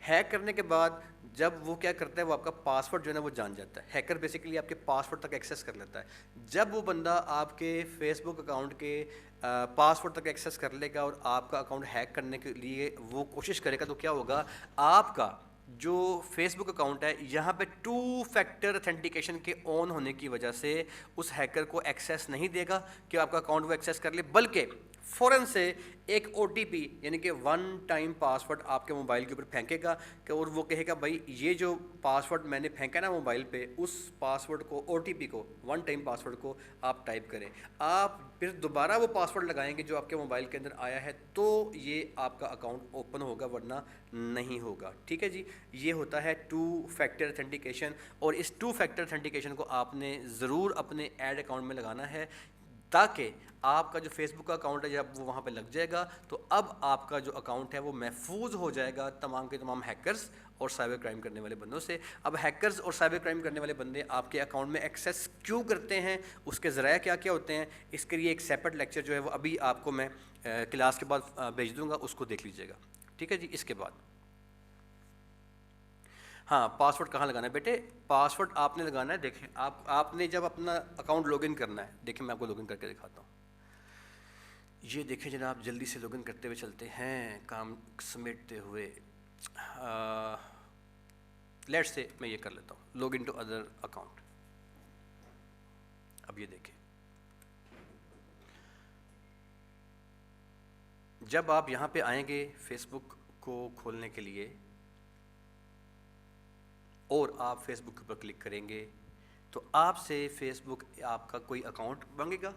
ہیک کرنے کے بعد جب وہ کیا کرتا ہے, وہ آپ کا پاسورڈ جو ہے نا وہ جان جاتا ہے. ہیکر بیسیکلی آپ کے پاسورڈ تک ایکسیس کر لیتا ہے. جب وہ بندہ آپ کے فیس بک اکاؤنٹ کے پاسورڈ تک ایکسیس کر لے گا اور آپ کا اکاؤنٹ ہیک کرنے کے لیے وہ کوشش کرے گا, تو کیا ہوگا, آپ کا جو فیس بک اکاؤنٹ ہے یہاں پہ 2 فیکٹر اتھینٹیکیشن کے آن ہونے کی وجہ سے اس ہیکر کو ایکسیس نہیں دے گا کہ آپ کا اکاؤنٹ وہ ایکسیس کر لے, بلکہ فوراً سے ایک او ٹی پی یعنی کہ ون ٹائم پاسورڈ آپ کے موبائل کے اوپر پھینکے گا کہ, اور وہ کہے گا بھائی یہ جو پاسورڈ میں نے پھینکا نا موبائل پہ, اس پاسورڈ کو, او ٹی پی کو, ون ٹائم پاسورڈ کو آپ ٹائپ کریں. آپ پھر دوبارہ وہ پاسورڈ لگائیں گے جو آپ کے موبائل کے اندر آیا ہے, تو یہ آپ کا اکاؤنٹ اوپن ہوگا, ورنہ نہیں ہوگا. ٹھیک ہے جی, یہ ہوتا ہے 2 فیکٹر اتھینٹیکیشن. اور اس 2 فیکٹر اتھینٹیکیشن کو آپ نے ضرور اپنے ایڈ اکاؤنٹ میں لگانا ہے, تاکہ آپ کا جو فیس بک کا اکاؤنٹ ہے جب وہ وہاں پہ لگ جائے گا تو اب آپ کا جو اکاؤنٹ ہے وہ محفوظ ہو جائے گا تمام کے تمام ہیکرز اور سائبر کرائم کرنے والے بندوں سے. اب ہیکرز اور سائبر کرائم کرنے والے بندے آپ کے اکاؤنٹ میں ایکسیس کیوں کرتے ہیں, اس کے ذرائع کیا کیا ہوتے ہیں, اس کے لیے ایک سیپریٹ لیکچر جو ہے وہ ابھی آپ کو میں کلاس کے بعد بھیج دوں گا, اس کو دیکھ لیجیے گا. ٹھیک ہے جی. اس کے بعد ہاں, پاسورڈ کہاں لگانا ہے بیٹے, پاسورڈ آپ نے لگانا ہے. دیکھیں آپ نے جب اپنا اکاؤنٹ لاگ ان کرنا ہے, دیکھیں میں آپ کو لاگ ان کر کے دکھاتا ہوں. یہ دیکھیں جناب, جلدی سے لاگ ان کرتے ہوئے چلتے ہیں, کام سمیٹتے ہوئے. لیٹ سے میں یہ کر لیتا ہوں, log in to other account. اب یہ دیکھیں, جب آپ یہاں پہ آئیں گے فیس بک کو کھولنے کے لیے اور آپ فیس بک پر کلک کریں گے تو آپ سے فیس بک آپ کا کوئی اکاؤنٹ مانگے گا.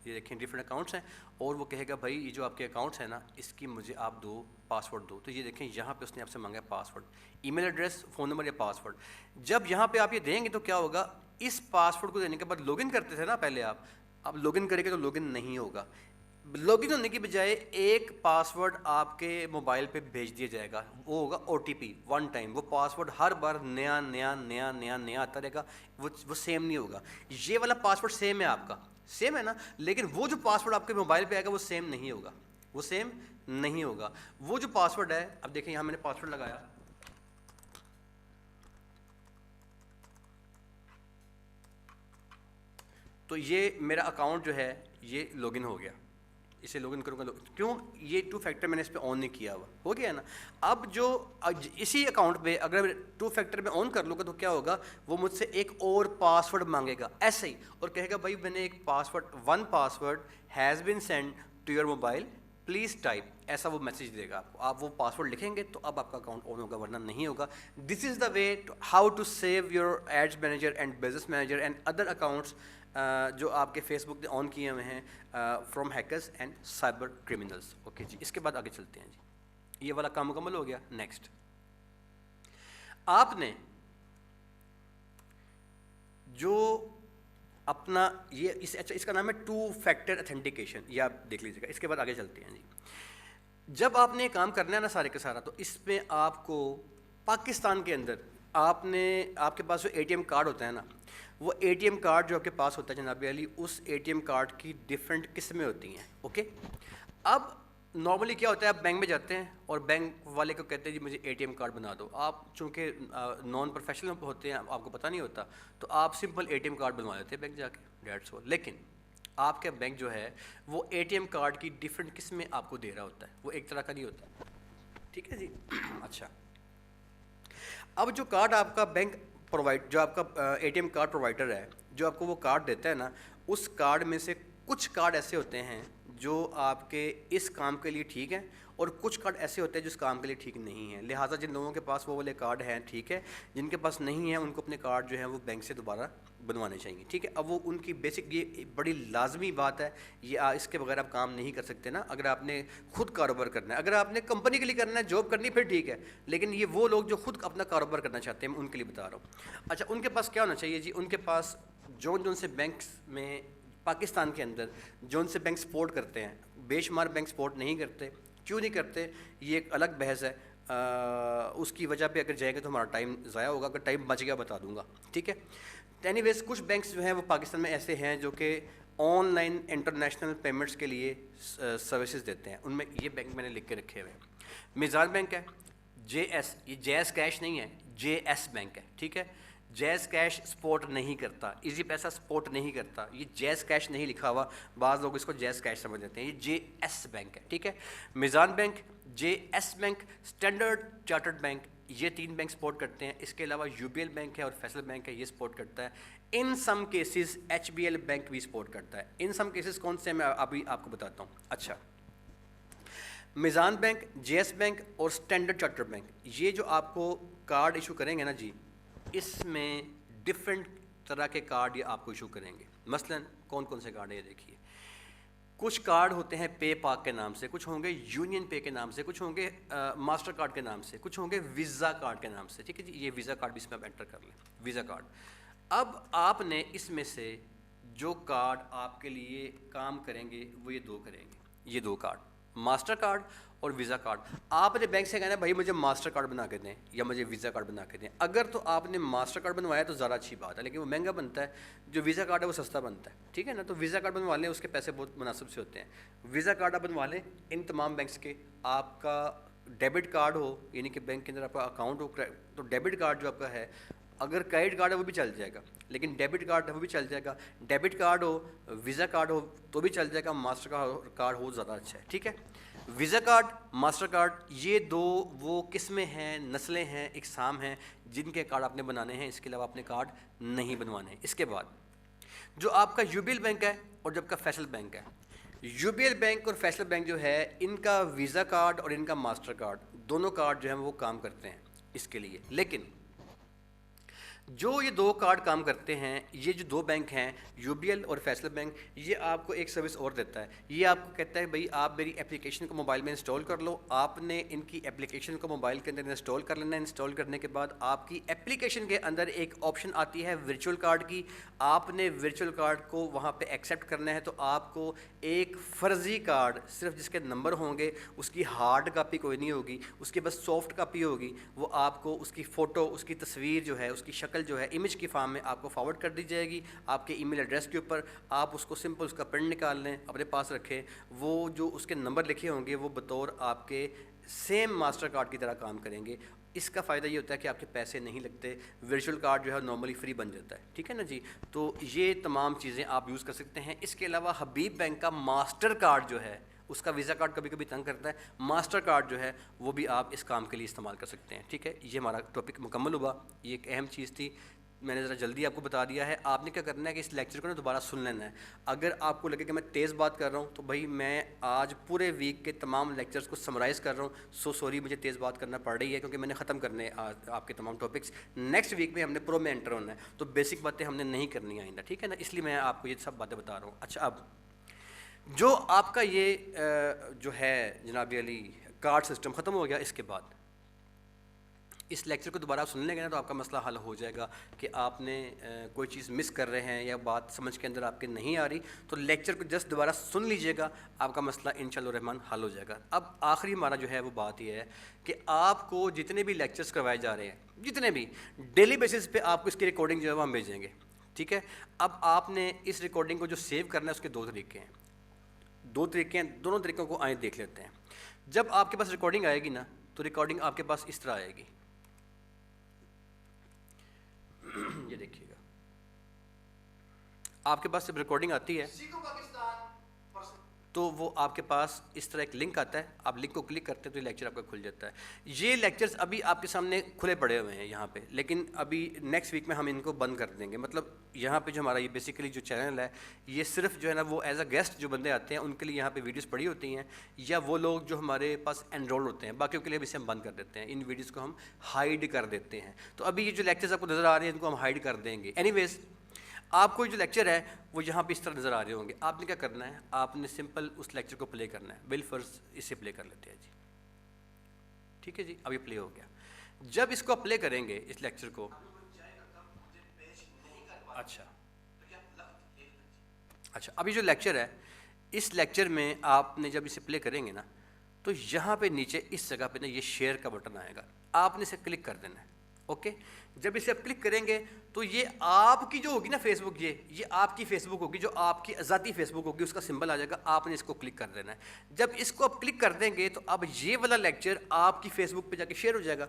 یہ دیکھیں ڈفرینٹ اکاؤنٹس ہیں, اور وہ کہے گا بھائی یہ جو آپ کے اکاؤنٹس ہیں نا اس کی مجھے آپ دو پاسورڈ دو. تو یہ دیکھیں یہاں پہ اس نے آپ سے مانگا ہے پاسورڈ, ای میل ایڈریس, فون نمبر یا پاسورڈ. جب یہاں پہ آپ یہ دیں گے تو کیا ہوگا, اس پاسورڈ کو دینے کے بعد لاگ ان کرتے تھے نا پہلے آپ, اب لاگ ان کریں گے تو لاگ ان نہیں ہوگا. لاگ ان ہونے کی بجائے ایک پاسورڈ آپ کے موبائل پہ بھیج دیا جائے گا, وہ ہوگا O T P one time. وہ پاسورڈ ہر بار نیا نیا نیا نیا نیا آتا رہے گا, وہ سیم نہیں ہوگا. یہ والا پاسورڈ سیم ہے, آپ کا سیم ہے نا, لیکن وہ جو پاسورڈ آپ کے موبائل پہ آئے گا وہ سیم نہیں ہوگا, وہ سیم نہیں ہوگا. وہ جو پاسورڈ ہے, اب دیکھیں یہاں میں نے پاسورڈ لگایا, تو یہ میرا اکاؤنٹ جو ہے یہ لاگ ان ہو گیا. اسے لاگ ان کروں گا, کیوں, یہ 2 فیکٹر میں نے اس پہ آن نہیں کیا ہوا, ہو گیا نا. اب جو اسی اکاؤنٹ پہ اگر 2 فیکٹر میں آن کر لوں گا تو کیا ہوگا, وہ مجھ سے ایک اور پاسورڈ مانگے گا ایسے ہی, اور کہے گا بھائی میں نے ایک password, one password has been send to your mobile please type, ایسا وہ میسیج دے گا آپ کو. آپ وہ پاسورڈ لکھیں گے تو اب آپ کا اکاؤنٹ آن ہوگا, ورنہ نہیں ہوگا. This is the way how to save your ads manager and business manager and other accounts جو آپ کے فیس بک آن کیے ہوئے ہیں from hackers and cyber criminals. Okay جی, اس کے بعد آگے چلتے ہیں جی. یہ والا کام مکمل ہو گیا. نیکسٹ, آپ نے جو اپنا یہ اچھا اس کا نام ہے 2 فیکٹر اتھینٹیکیشن, یہ آپ دیکھ لیجیے گا. اس کے بعد آگے چلتے ہیں جی. جب آپ نے یہ کام کرنا ہے نا سارے کا سارا, تو اس میں آپ کو پاکستان کے اندر آپ کے پاس جو اے ٹی ایم کارڈ ہوتا ہے نا, وہ اے ٹی ایم کارڈ جو آپ کے پاس ہوتا ہے جناب علی, اس اے ٹی ایم کارڈ کی ڈفرینٹ قسمیں ہوتی ہیں. اوکے, اب نارملی کیا ہوتا ہے, آپ بینک میں جاتے ہیں اور بینک والے کو کہتے ہیں جی مجھے اے ٹی ایم کارڈ بنا دو. آپ چونکہ نان پروفیشنل ہوتے ہیں, آپ کو پتہ نہیں ہوتا, تو آپ simple A T M card بنوا لیتے ہیں بینک جا کے, ڈیٹس آل. لیکن آپ کا بینک جو ہے وہ اے ٹی ایم کارڈ کی ڈفرینٹ قسمیں آپ کو دے رہا ہوتا ہے, وہ ایک طرح کا نہیں ہوتا. ٹھیک ہے جی. اچھا, اب جو کارڈ آپ کا بینک پرووائڈ, جو آپ کا A T M card provider ہے جو آپ کو وہ کارڈ دیتا ہے نا، اس کارڈ میں سے کچھ کارڈ ایسے ہوتے ہیں جو آپ کے اس کام کے لیے ٹھیک ہیں، اور کچھ کارڈ ایسے ہوتے ہیں جس کام کے لیے ٹھیک نہیں ہیں. لہٰذا جن لوگوں کے پاس وہ والے کارڈ ہیں ٹھیک ہے، جن کے پاس نہیں ہیں ان کو اپنے کارڈ جو ہیں وہ بینک سے دوبارہ بنوانے چاہیے. ٹھیک ہے، اب وہ ان کی بیسک، یہ بڑی لازمی بات ہے، یہ اس کے بغیر آپ کام نہیں کر سکتے نا. اگر آپ نے خود کاروبار کرنا ہے، اگر آپ نے کمپنی کے لیے کرنا ہے، جاب کرنی، پھر ٹھیک ہے، لیکن یہ وہ لوگ جو خود اپنا کاروبار کرنا چاہتے ہیں، میں ان کے لیے بتا رہا ہوں. اچھا، ان کے پاس کیا ہونا چاہیے جی؟ ان کے پاس جون سے بینکس میں پاکستان کے اندر جون سے بینک سپورٹ کرتے ہیں. بے شمار بینک سپورٹ نہیں کرتے. کیوں نہیں کرتے؟ یہ ایک الگ بحث ہے. اس کی وجہ پہ اگر جائیں گے تو ہمارا ٹائم ضائع ہوگا. اگر ٹائم بچ گیا بتا دوں گا. ٹھیک ہے، اینی ویز کچھ بینکس جو ہیں وہ پاکستان میں ایسے ہیں جو کہ آن لائن انٹرنیشنل پیمنٹس کے لیے سروسز دیتے ہیں. ان میں یہ بینک میں نے لکھ کے رکھے ہوئے ہیں. میزان بینک ہے، جے ایس، یہ جیز کیش نہیں ہے، جے ایس بینک ہے. ٹھیک ہے، جیز کیش سپورٹ نہیں کرتا، ایزی پیسہ سپورٹ نہیں کرتا. یہ جیز کیش نہیں لکھا ہوا، بعض لوگ اس کو جیز کیش سمجھ لیتے ہیں. یہ جے ایس بینک ہے. ٹھیک ہے، میزان bank, J S bank, standard chartered bank, یہ 3 بینک سپورٹ کرتے ہیں. اس کے علاوہ یو بی ایل بینک ہے اور فیصل بینک ہے، یہ سپورٹ کرتا ہے. In some cases H B L bank بھی سپورٹ کرتا ہے. ان سم کیسز کون سے ہیں میں ابھی آپ کو بتاتا ہوں. اچھا، میزان بینک، جے ایس بینک اور اسٹینڈرڈ چارٹرڈ بینک، یہ جو آپ کو کارڈ ایشو کریں گے نا جی، اس میں ڈفرینٹ طرح کے کارڈ یہ آپ کو ایشو کریں گے. مثلا کون کون سے کارڈ ہیں یہ دیکھیے. کچھ کارڈ ہوتے ہیں پے پاک کے نام سے، کچھ ہوں گے یونین پے کے نام سے، کچھ ہوں گے ماسٹر کارڈ کے نام سے، کچھ ہوں گے ویزا کارڈ کے نام سے. ٹھیک ہے جی، یہ ویزا کارڈ بھی اس میں آپ انٹر کر لیں، ویزا کارڈ. اب آپ نے اس میں سے جو کارڈ آپ کے لیے کام کریں گے وہ یہ 2 کریں گے. یہ 2 کارڈ، ماسٹر کارڈ اور ویزا کارڈ. آپ نے بینک سے کہنا ہے بھائی مجھے ماسٹر کارڈ بنا کے دیں یا مجھے ویزا کارڈ بنا کے دیں. اگر تو آپ نے ماسٹر کارڈ بنوایا تو زیادہ اچھی بات ہے، لیکن وہ مہنگا بنتا ہے. جو ویزا کارڈ ہے وہ سستا بنتا ہے. ٹھیک ہے نا، تو ویزا کارڈ بنوا لیں، اس کے پیسے بہت مناسب سے ہوتے ہیں. ویزا کارڈ آپ بنوا لیں ان تمام بینکس کے. آپ کا ڈیبٹ کارڈ ہو، یعنی کہ بینک کے اندر آپ کا اکاؤنٹ ہو، تو ڈیبٹ کارڈ جو آپ کا ہے، اگر کریڈٹ کارڈ ہے وہ بھی چل جائے گا، لیکن ڈیبٹ کارڈ ہے وہ بھی چل جائے گا. ڈیبٹ کارڈ ہو، ویزا کارڈ ہو تو بھی چل جائے گا. ماسٹر کارڈ ہو زیادہ اچھا ہے. ٹھیک ہے، ویزا کارڈ، ماسٹر کارڈ، یہ 2 وہ قسمیں ہیں، نسلیں ہیں، اقسام ہیں جن کے کارڈ آپ نے بنانے ہیں. اس کے علاوہ آپ نے کارڈ نہیں بنوانے ہیں. اس کے بعد جو آپ کا یو بی ایل بینک ہے اور جب کا فیصل بینک ہے، یو بی ایل بینک اور فیصل بینک جو ہے، ان کا ویزا کارڈ اور ان کا ماسٹر کارڈ، دونوں کارڈ جو ہیں وہ کام کرتے ہیں اس کے لیے. لیکن جو یہ 2 کارڈ کام کرتے ہیں، یہ جو 2 بینک ہیں یو بی ایل اور فیصل بینک، یہ آپ کو ایک سروس اور دیتا ہے. یہ آپ کو کہتا ہے بھائی آپ میری اپلیکیشن کو موبائل میں انسٹال کر لو. آپ نے ان کی اپلیکیشن کو موبائل کے اندر انسٹال کر لینا ہے. انسٹال کرنے کے بعد آپ کی اپلیکیشن کے اندر ایک آپشن آتی ہے ورچوئل کارڈ کی. آپ نے ورچوئل کارڈ کو وہاں پہ ایکسیپٹ کرنا ہے. تو آپ کو ایک فرضی کارڈ صرف جس کے نمبر ہوں گے، اس کی ہارڈ کاپی کوئی نہیں ہوگی، اس کی بس سافٹ کاپی ہوگی. وہ آپ کو اس کی فوٹو، اس کی تصویر جو ہے، اس کی شکل جو ہے امیج کی فارم میں آپ کو فارورڈ کر دی جائے گی آپ کے ای میل ایڈریس کے اوپر. آپ اس کو سمپل اس کا پرنٹ نکال لیں، اپنے پاس رکھیں. وہ جو اس کے نمبر لکھے ہوں گے وہ بطور آپ کے سیم ماسٹر کارڈ کی طرح کام کریں گے. اس کا فائدہ یہ ہوتا ہے کہ آپ کے پیسے نہیں لگتے. ورچوئل کارڈ جو ہے نارملی فری بن جاتا ہے. ٹھیک ہے نا جی، تو یہ تمام چیزیں آپ یوز کر سکتے ہیں. اس کے علاوہ حبیب بینک کا ماسٹر کارڈ جو ہے، اس کا ویزا کارڈ کبھی کبھی تنگ کرتا ہے، ماسٹر کارڈ جو ہے وہ بھی آپ اس کام کے لیے استعمال کر سکتے ہیں. ٹھیک ہے، یہ ہمارا ٹاپک مکمل ہوا. یہ ایک اہم چیز تھی، میں نے ذرا جلدی آپ کو بتا دیا ہے. آپ نے کیا کرنا ہے کہ اس لیکچر کو نا دوبارہ سن لینا ہے. اگر آپ کو لگے کہ میں تیز بات کر رہا ہوں تو بھائی میں آج پورے ویک کے تمام لیکچرز کو سمرائز کر رہا ہوں. سوری مجھے تیز بات کرنا پڑ رہی ہے کیونکہ میں نے ختم کرنے آپ کے تمام ٹاپکس. نیکسٹ ویک میں ہم نے پرو میں انٹر ہونا ہے، تو بیسک باتیں ہم نے نہیں کرنی آئندہ. ٹھیک ہے نا، اس لیے میں آپ کو یہ سب باتیں بتا رہا ہوں. اچھا، اب جو آپ کا یہ جو ہے جناب علی کارڈ سسٹم ختم ہو گیا. اس کے بعد اس لیکچر کو دوبارہ سن لیں گے نا تو آپ کا مسئلہ حل ہو جائے گا. کہ آپ نے کوئی چیز مس کر رہے ہیں یا بات سمجھ کے اندر آپ کے نہیں آ رہی، تو لیکچر کو جسٹ دوبارہ سن لیجئے گا، آپ کا مسئلہ انشاءاللہ الرحمن حل ہو جائے گا. اب آخری ہمارا جو ہے وہ بات یہ ہے کہ آپ کو جتنے بھی لیکچرز کروائے جا رہے ہیں، جتنے بھی ڈیلی بیسس پہ آپ کو اس کی ریکارڈنگ جو ہے وہ ہم بھیجیں گے. ٹھیک ہے، اب آپ نے اس ریکارڈنگ کو جو سیو کرنا ہے اس کے 2 طریقے ہیں. 2 طریقے ہیں، دونوں طریقوں کو آئیں دیکھ لیتے ہیں. جب آپ کے پاس ریکارڈنگ آئے گی نا تو ریکارڈنگ آپ کے پاس اس طرح آئے گی. یہ دیکھیے گا، آپ کے پاس جب ریکارڈنگ آتی ہے، تو وہ آپ کے پاس اس طرح ایک لنک آتا ہے, آپ لنک کو کلک کرتے ہیں تو یہ لیکچر آپ کا کھل جاتا ہے. یہ لیکچرز ابھی آپ کے سامنے کھلے پڑے ہوئے ہیں یہاں پہ, لیکن ابھی نیکسٹ ویک میں ہم ان کو بند کر دیں گے. مطلب یہاں پہ جو ہمارا یہ بیسیکلی جو چینل ہے یہ صرف جو ہے نا وہ ایز اے گیسٹ جو بندے آتے ہیں ان کے لیے یہاں پہ ویڈیوز پڑی ہوتی ہیں, یا وہ لوگ جو ہمارے پاس انرول ہوتے ہیں, باقیوں کے لیے اسے ہم بند کر دیتے ہیں, ان ویڈیوز کو ہم ہائیڈ کر دیتے ہیں. تو ابھی یہ جو لیکچرز آپ کو نظر آ رہے ہیں ان کو ہم ہائیڈ کر دیں گے. اینی ویز آپ کو جو لیکچر ہے وہ یہاں پہ اس طرح نظر آ رہے ہوں گے. آپ نے کیا کرنا ہے, آپ نے سمپل اس لیکچر کو پلے کرنا ہے. بالفرض اسے پلے کر لیتے ہیں جی, ٹھیک ہے جی. اب یہ پلے ہو گیا. جب اس کو پلے کریں گے اس لیکچر کو, اچھا ابھی جو لیکچر ہے اس لیکچر میں آپ نے جب اسے پلے کریں گے نا تو یہاں پہ نیچے اس جگہ پہ نا یہ شیئر کا بٹن آئے گا, آپ نے اسے کلک کر دینا ہے. اوکے, جب اسے آپ کلک کریں گے تو یہ آپ کی جو ہوگی نا فیس بک, یہ آپ کی فیس بک ہوگی, جو آپ کی ذاتی فیس بک ہوگی, اس کا سمبل آ جائے گا. آپ نے اس کو کلک کر دینا ہے. جب اس کو آپ کلک کر دیں گے تو اب یہ والا لیکچر آپ کی فیس بک پہ جا کے شیئر ہو جائے گا.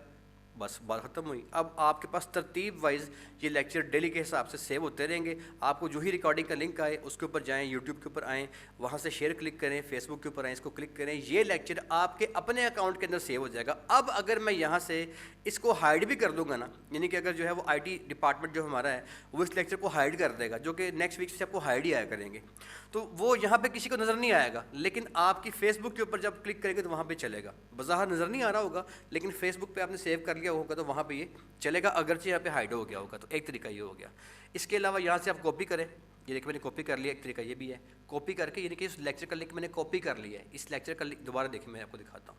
بس بات ختم ہوئی. اب آپ کے پاس ترتیب وائز یہ لیکچر ڈیلی کے حساب سے سیو ہوتے رہیں گے. آپ کو جو ہی ریکارڈنگ کا لنک آئے اس کے اوپر جائیں, یوٹیوب کے اوپر آئیں, وہاں سے شیئر کلک کریں, فیس بک کے اوپر آئیں, اس کو کلک کریں, یہ لیکچر آپ کے اپنے اکاؤنٹ کے اندر سیو ہو جائے گا. اب اگر میں یہاں سے اس کو ہائیڈ بھی کر دوں گا نا, یعنی کہ اگر جو ہے وہ آئی ٹی ڈپارٹمنٹ جو ہمارا ہے وہ اس لیکچر کو ہائیڈ کر دے گا, جو کہ نیکسٹ ویک سے آپ کو ہائیڈ ہی آیا کریں گے, تو وہ یہاں پہ کسی کو نظر نہیں آئے گا. لیکن آپ کی فیس بک کے اوپر جب کلک کریں گے تو وہاں پہ چلے گا. بظاہر نظر نہیں آ رہا ہوگا لیکن فیس بک پہ آپ نے سیو کر لیا ہوگا تو وہاں پہ یہ چلے گا, اگرچہ یہاں پہ ہائیڈ ہو گیا ہوگا. تو ایک طریقہ یہ ہو گیا. اس کے علاوہ یہاں سے آپ کاپی کریں, یہ دیکھیں میں نے کاپی کر لیا, ایک طریقہ یہ بھی ہے کاپی کر کے, یعنی کہ اس لیکچر کا لنک میں نے کاپی کر لیا ہے. اس لیکچر کا لنک دوبارہ دیکھیں میں آپ کو دکھاتا ہوں.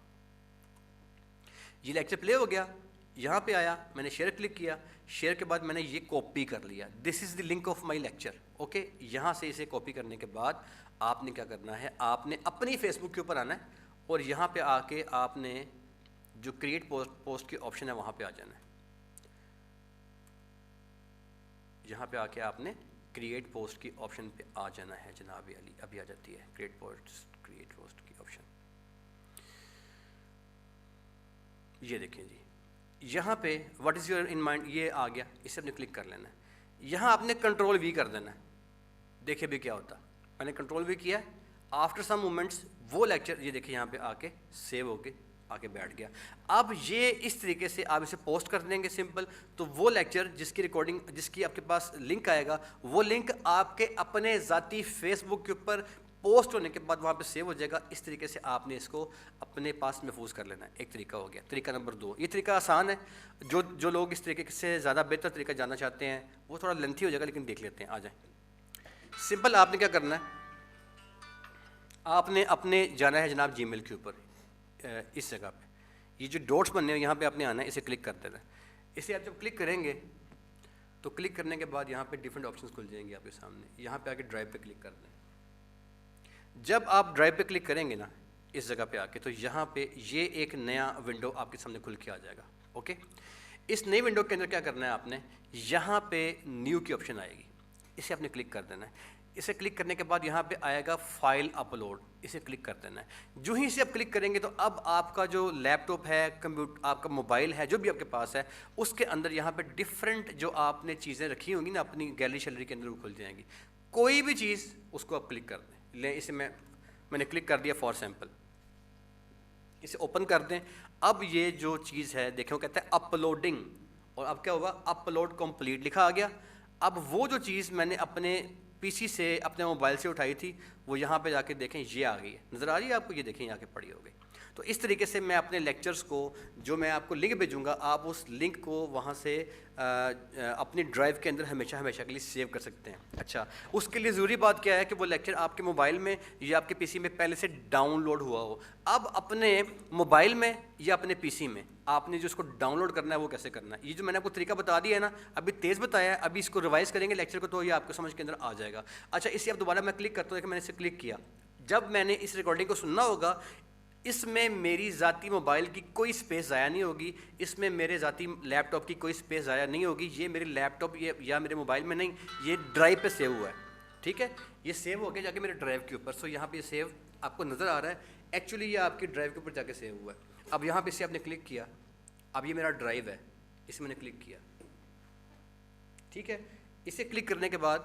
یہ لیکچر پلے ہو گیا, یہاں پہ آیا, میں نے شیئر کلک کیا, شیئر کے بعد میں نے یہ کاپی کر لیا. This is the link of my lecture. Okay, یہاں سے اسے کاپی کرنے کے بعد آپ نے کیا کرنا ہے, آپ نے اپنی فیس بک کے اوپر آنا ہے اور یہاں پہ آ کے آپ نے جو کریٹ پوسٹ کی آپشن ہے وہاں پہ آ جانا ہے. یہاں پہ آ کے آپ نے کریٹ پوسٹ کی آپشن پہ آ جانا ہے. جناب علی ابھی آ جاتی ہے کریٹ پوسٹ کی آپشن. یہ دیکھیں جی, یہاں پہ what is your in mind یہ آ گیا, اسے آپ نے کلک کر لینا ہے. یہاں آپ نے کنٹرول وی کر دینا ہے. دیکھیں بھی کیا ہوتا, میں نے کنٹرول وی کیا, آفٹر سم مومنٹس وہ لیکچر یہ دیکھیں یہاں پہ آ کے سیو ہو کے آ کے بیٹھ گیا. اب یہ اس طریقے سے آپ اسے پوسٹ کر دیں گے سمپل, تو وہ لیکچر جس کی ریکارڈنگ جس کی آپ کے پاس لنک آئے گا وہ لنک آپ کے اپنے ذاتی فیس بک کے اوپر پوسٹ ہونے کے بعد وہاں پہ سیو ہو جائے گا. اس طریقے سے آپ نے اس کو اپنے پاس محفوظ کر لینا ہے. ایک طریقہ ہو گیا. طریقہ نمبر 2, یہ طریقہ آسان ہے. جو لوگ اس طریقے سے زیادہ بہتر طریقہ جاننا چاہتے ہیں وہ تھوڑا لینتھی ہو جائے گا, لیکن دیکھ لیتے ہیں. آ جائیں. سمپل آپ نے کیا کرنا ہے, آپ نے اپنے جانا ہے جناب جی میل کے اوپر, اس جگہ پہ یہ جو ڈاٹس بننے ہیں یہاں پہ آپ نے آنا ہے, اسے کلک کر دینا ہے. اسے آپ جب کلک کریں گے تو کلک کرنے کے بعد یہاں پہ ڈفرینٹ آپشنس کھل جائیں گے آپ کے سامنے. یہاں پہ آ کے ڈرائیو پہ کلک کر دیں. جب آپ ڈرائیو پہ کلک کریں گے نا اس جگہ پہ آ کے, تو یہاں پہ یہ ایک نیا ونڈو آپ کے سامنے کھل کے آ جائے گا. اوکے, اس نئی ونڈو کے اندر کیا کرنا ہے آپ نے, یہاں پہ نیو کی آپشن آئے گی, اسے آپ نے کلک کر دینا ہے. اسے کلک کرنے کے بعد یہاں پہ آئے گا فائل اپلوڈ, اسے کلک کر دینا ہے. جو ہی اسے آپ کلک کریں گے تو اب آپ کا جو لیپ ٹاپ ہے, آپ کا موبائل ہے, جو بھی آپ کے پاس ہے, اس کے اندر یہاں پہ ڈفرینٹ جو آپ نے چیزیں رکھی ہوں گی نا اپنی گیلری شیلری کے اندر وہ کھل جائیں گی. کوئی بھی چیز اس کو آپ کلک کر دیں. لیں اسے میں نے کلک کر دیا فار سیمپل, اسے اوپن کر دیں. اب یہ جو چیز ہے دیکھیں وہ کہتا ہے اپلوڈنگ, اور اب کیا ہوگا, اپلوڈ کمپلیٹ لکھا آ گیا. اب وہ جو چیز میں نے اپنے پی سی سے اپنے موبائل سے اٹھائی تھی وہ یہاں پہ جا کے دیکھیں یہ آ گئی ہے, نظر آ رہی ہے آپ کو, یہ دیکھیں یہاں کے پڑی ہو گئی. تو اس طریقے سے میں اپنے لیکچرز کو جو میں آپ کو لنک بھیجوں گا, آپ اس لنک کو وہاں سے اپنی ڈرائیو کے اندر ہمیشہ کے لیے سیو کر سکتے ہیں. اچھا, اس کے لیے ضروری بات کیا ہے کہ وہ لیکچر آپ کے موبائل میں یا آپ کے پی سی میں پہلے سے ڈاؤن لوڈ ہوا ہو. اب اپنے موبائل میں یا اپنے پی سی میں آپ نے جو اس کو ڈاؤن لوڈ کرنا ہے وہ کیسے کرنا ہے, یہ جو میں نے آپ کو طریقہ بتا دیا ہے نا, ابھی تیز بتایا ہے, ابھی اس کو ریوائز کریں گے لیکچر کو تو یہ آپ کو سمجھ کے اندر آ جائے گا. اچھا, اسے اب دوبارہ میں کلک کرتا ہوں کہ میں نے اسے کلک کیا. جب میں نے اس ریکارڈنگ کو سننا ہوگا, اس میں میری ذاتی موبائل کی کوئی سپیس ضائع نہیں ہوگی, اس میں میرے ذاتی لیپ ٹاپ کی کوئی سپیس ضائع نہیں ہوگی. یہ میرے لیپ ٹاپ یا میرے موبائل میں نہیں, یہ ڈرائیو پہ سیو ہوا ہے. ٹھیک ہے, یہ سیو ہو گیا جا کے میرے ڈرائیو کے اوپر. سو یہاں پہ یہ سیو آپ کو نظر آ رہا ہے, ایکچولی یہ آپ کی ڈرائیو کے اوپر جا کے سیو ہوا ہے. اب یہاں پہ اسے آپ نے کلک کیا, اب یہ میرا ڈرائیو ہے, اسے میں نے کلک کیا. ٹھیک ہے, اسے کلک کرنے کے بعد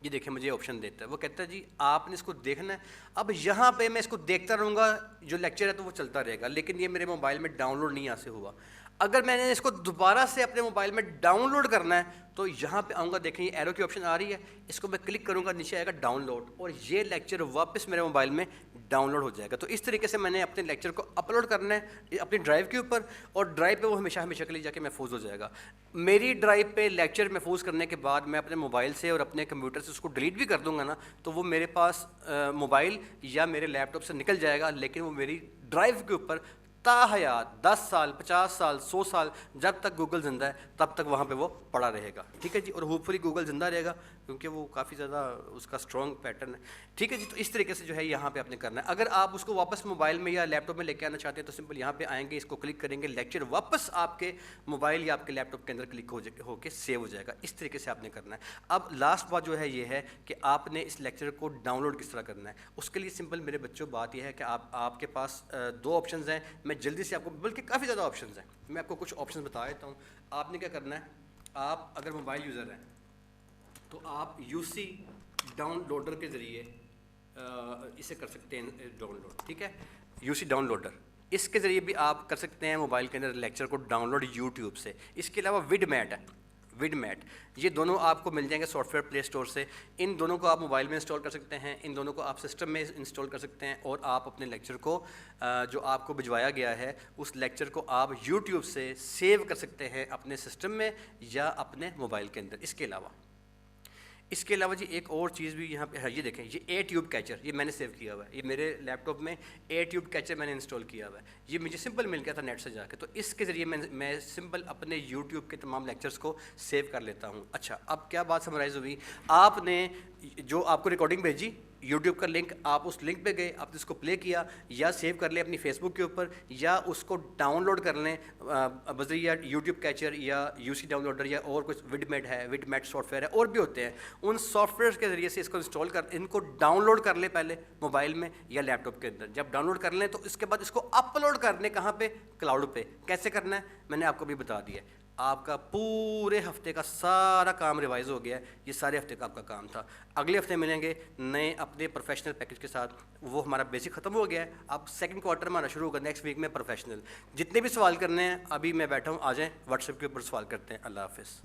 یہ دیکھیں مجھے آپشن دیتا ہے, وہ کہتا ہے جی آپ نے اس کو دیکھنا ہے. اب یہاں پہ میں اس کو دیکھتا رہوں گا, جو لیکچر ہے تو وہ چلتا رہے گا, لیکن یہ میرے موبائل میں ڈاؤن لوڈ نہیں یہاں سے ہوا. اگر میں نے اس کو دوبارہ سے اپنے موبائل میں ڈاؤن لوڈ کرنا ہے تو یہاں پہ آؤں گا, دیکھیں یہ ایرو کی آپشن آ رہی ہے, اس کو میں کلک کروں گا, نیچے آئے گا ڈاؤن لوڈ, اور یہ لیکچر واپس میرے موبائل میں ڈاؤن لوڈ ہو جائے گا. تو اس طریقے سے میں نے اپنے لیکچر کو اپلوڈ کرنا ہے اپنی ڈرائیو کے اوپر, اور ڈرائیو پہ وہ ہمیشہ ہمیشہ کے لیے جا کے محفوظ ہو جائے گا. میری ڈرائیو پہ لیکچر محفوظ کرنے کے بعد میں اپنے موبائل سے اور اپنے کمپیوٹر سے اس کو ڈیلیٹ بھی کر دوں گا نا, تو وہ میرے پاس موبائل یا میرے لیپ ٹاپ سے نکل جائے گا, لیکن وہ میری ڈرائیو کے اوپر تا حیات 10 سال 50 سال 100 سال جب تک گوگل زندہ ہے تب تک وہاں پہ وہ پڑا رہے گا. ٹھیک ہے جی, اور ہوپ فلی گوگل زندہ رہے گا کیونکہ وہ کافی زیادہ اس کا اسٹرانگ پیٹرن ہے. ٹھیک ہے جی, تو اس طریقے سے جو ہے یہاں پہ آپ نے کرنا ہے. اگر آپ اس کو واپس موبائل میں یا لیپ ٹاپ میں لے کے آنا چاہتے ہیں تو سمپل یہاں پہ آئیں گے, اس کو کلک کریں گے, لیکچر واپس آپ کے موبائل یا آپ کے لیپ ٹاپ کے اندر کلک ہو کے سیو ہو جائے گا. اس طریقے سے آپ نے کرنا ہے. اب لاسٹ بات جو ہے یہ ہے کہ آپ نے اس لیکچر کو ڈاؤن لوڈ کس طرح کرنا ہے. اس کے لیے سمپل میرے بچوں بات یہ ہے کہ آپ کے پاس 2 آپشنز ہیں. میں جلدی سے آپ کو, بلکہ کافی زیادہ آپشنز ہیں, میں آپ کو کچھ آپشنز بتا دیتا ہوں. آپ نے کیا کرنا ہے, آپ اگر موبائل یوزر ہیں تو آپ یو سی ڈاؤن لوڈر کے ذریعے اسے کر سکتے ہیں ڈاؤن لوڈ. ٹھیک ہے, یو سی ڈاؤن لوڈر, اس کے ذریعے بھی آپ کر سکتے ہیں موبائل کے اندر لیکچر کو ڈاؤن لوڈ یوٹیوب سے. اس کے علاوہ وڈ میٹ ہے, وڈ میٹ, یہ دونوں آپ کو مل جائیں گے سافٹ ویئر پلے اسٹور سے. ان دونوں کو آپ موبائل میں انسٹال کر سکتے ہیں, ان دونوں کو آپ سسٹم میں انسٹال کر سکتے ہیں, اور آپ اپنے لیکچر کو جو آپ کو بھجوایا گیا ہے اس لیکچر کو آپ یوٹیوب سے سیو کر سکتے ہیں اپنے سسٹم میں یا اپنے موبائل کے اندر. اس کے علاوہ جی ایک اور چیز بھی یہاں پہ ہے, یہ دیکھیں یہ اے ٹیوب کیچر, یہ میں نے سیو کیا ہوا ہے, یہ میرے لیپ ٹاپ میں اے ٹیوب کیچر میں نے انسٹال کیا ہوا ہے. یہ مجھے سمپل مل گیا تھا نیٹ سے جا کے, تو اس کے ذریعے میں سمپل اپنے یوٹیوب کے تمام لیکچرز کو سیو کر لیتا ہوں. اچھا, اب کیا بات سمرائز ہوئی, آپ نے جو آپ کو ریکارڈنگ بھیجی یوٹیوب کا لنک, آپ اس لنک پہ گئے, آپ نے اس کو پلے کیا یا سیو کر لیں اپنی فیس بک کے اوپر, یا اس کو ڈاؤن لوڈ کر لیں بذریعہ یوٹیوب کیچر یا یو سی ڈاؤن لوڈر, یا اور کچھ وڈ میٹ ہے, وڈ میٹ سافٹ ویئر ہے, اور بھی ہوتے ہیں. ان سافٹ ویئر کے ذریعے سے اس کو انسٹال کر, ان کو ڈاؤن لوڈ کر لیں پہلے موبائل میں یا لیپ ٹاپ کے اندر. جب ڈاؤن لوڈ کر لیں تو اس کے بعد اس کو اپلوڈ کر لیں کہاں پہ, کلاؤڈ پہ. کیسے کرنا ہے میں نے آپ کو بھی بتا دیا ہے. آپ کا پورے ہفتے کا سارا کام ریوائز ہو گیا ہے, یہ سارے ہفتے کا آپ کا کام تھا. اگلے ہفتے ملیں گے نئے اپنے پروفیشنل پیکج کے ساتھ. وہ ہمارا بیسک ختم ہو گیا ہے, اب سیکنڈ کوارٹر ہمارا شروع ہوگا نیکسٹ ویک میں پروفیشنل. جتنے بھی سوال کرنے ہیں ابھی میں بیٹھا ہوں, آ جائیں واٹس ایپ کے اوپر سوال کرتے ہیں. اللہ حافظ.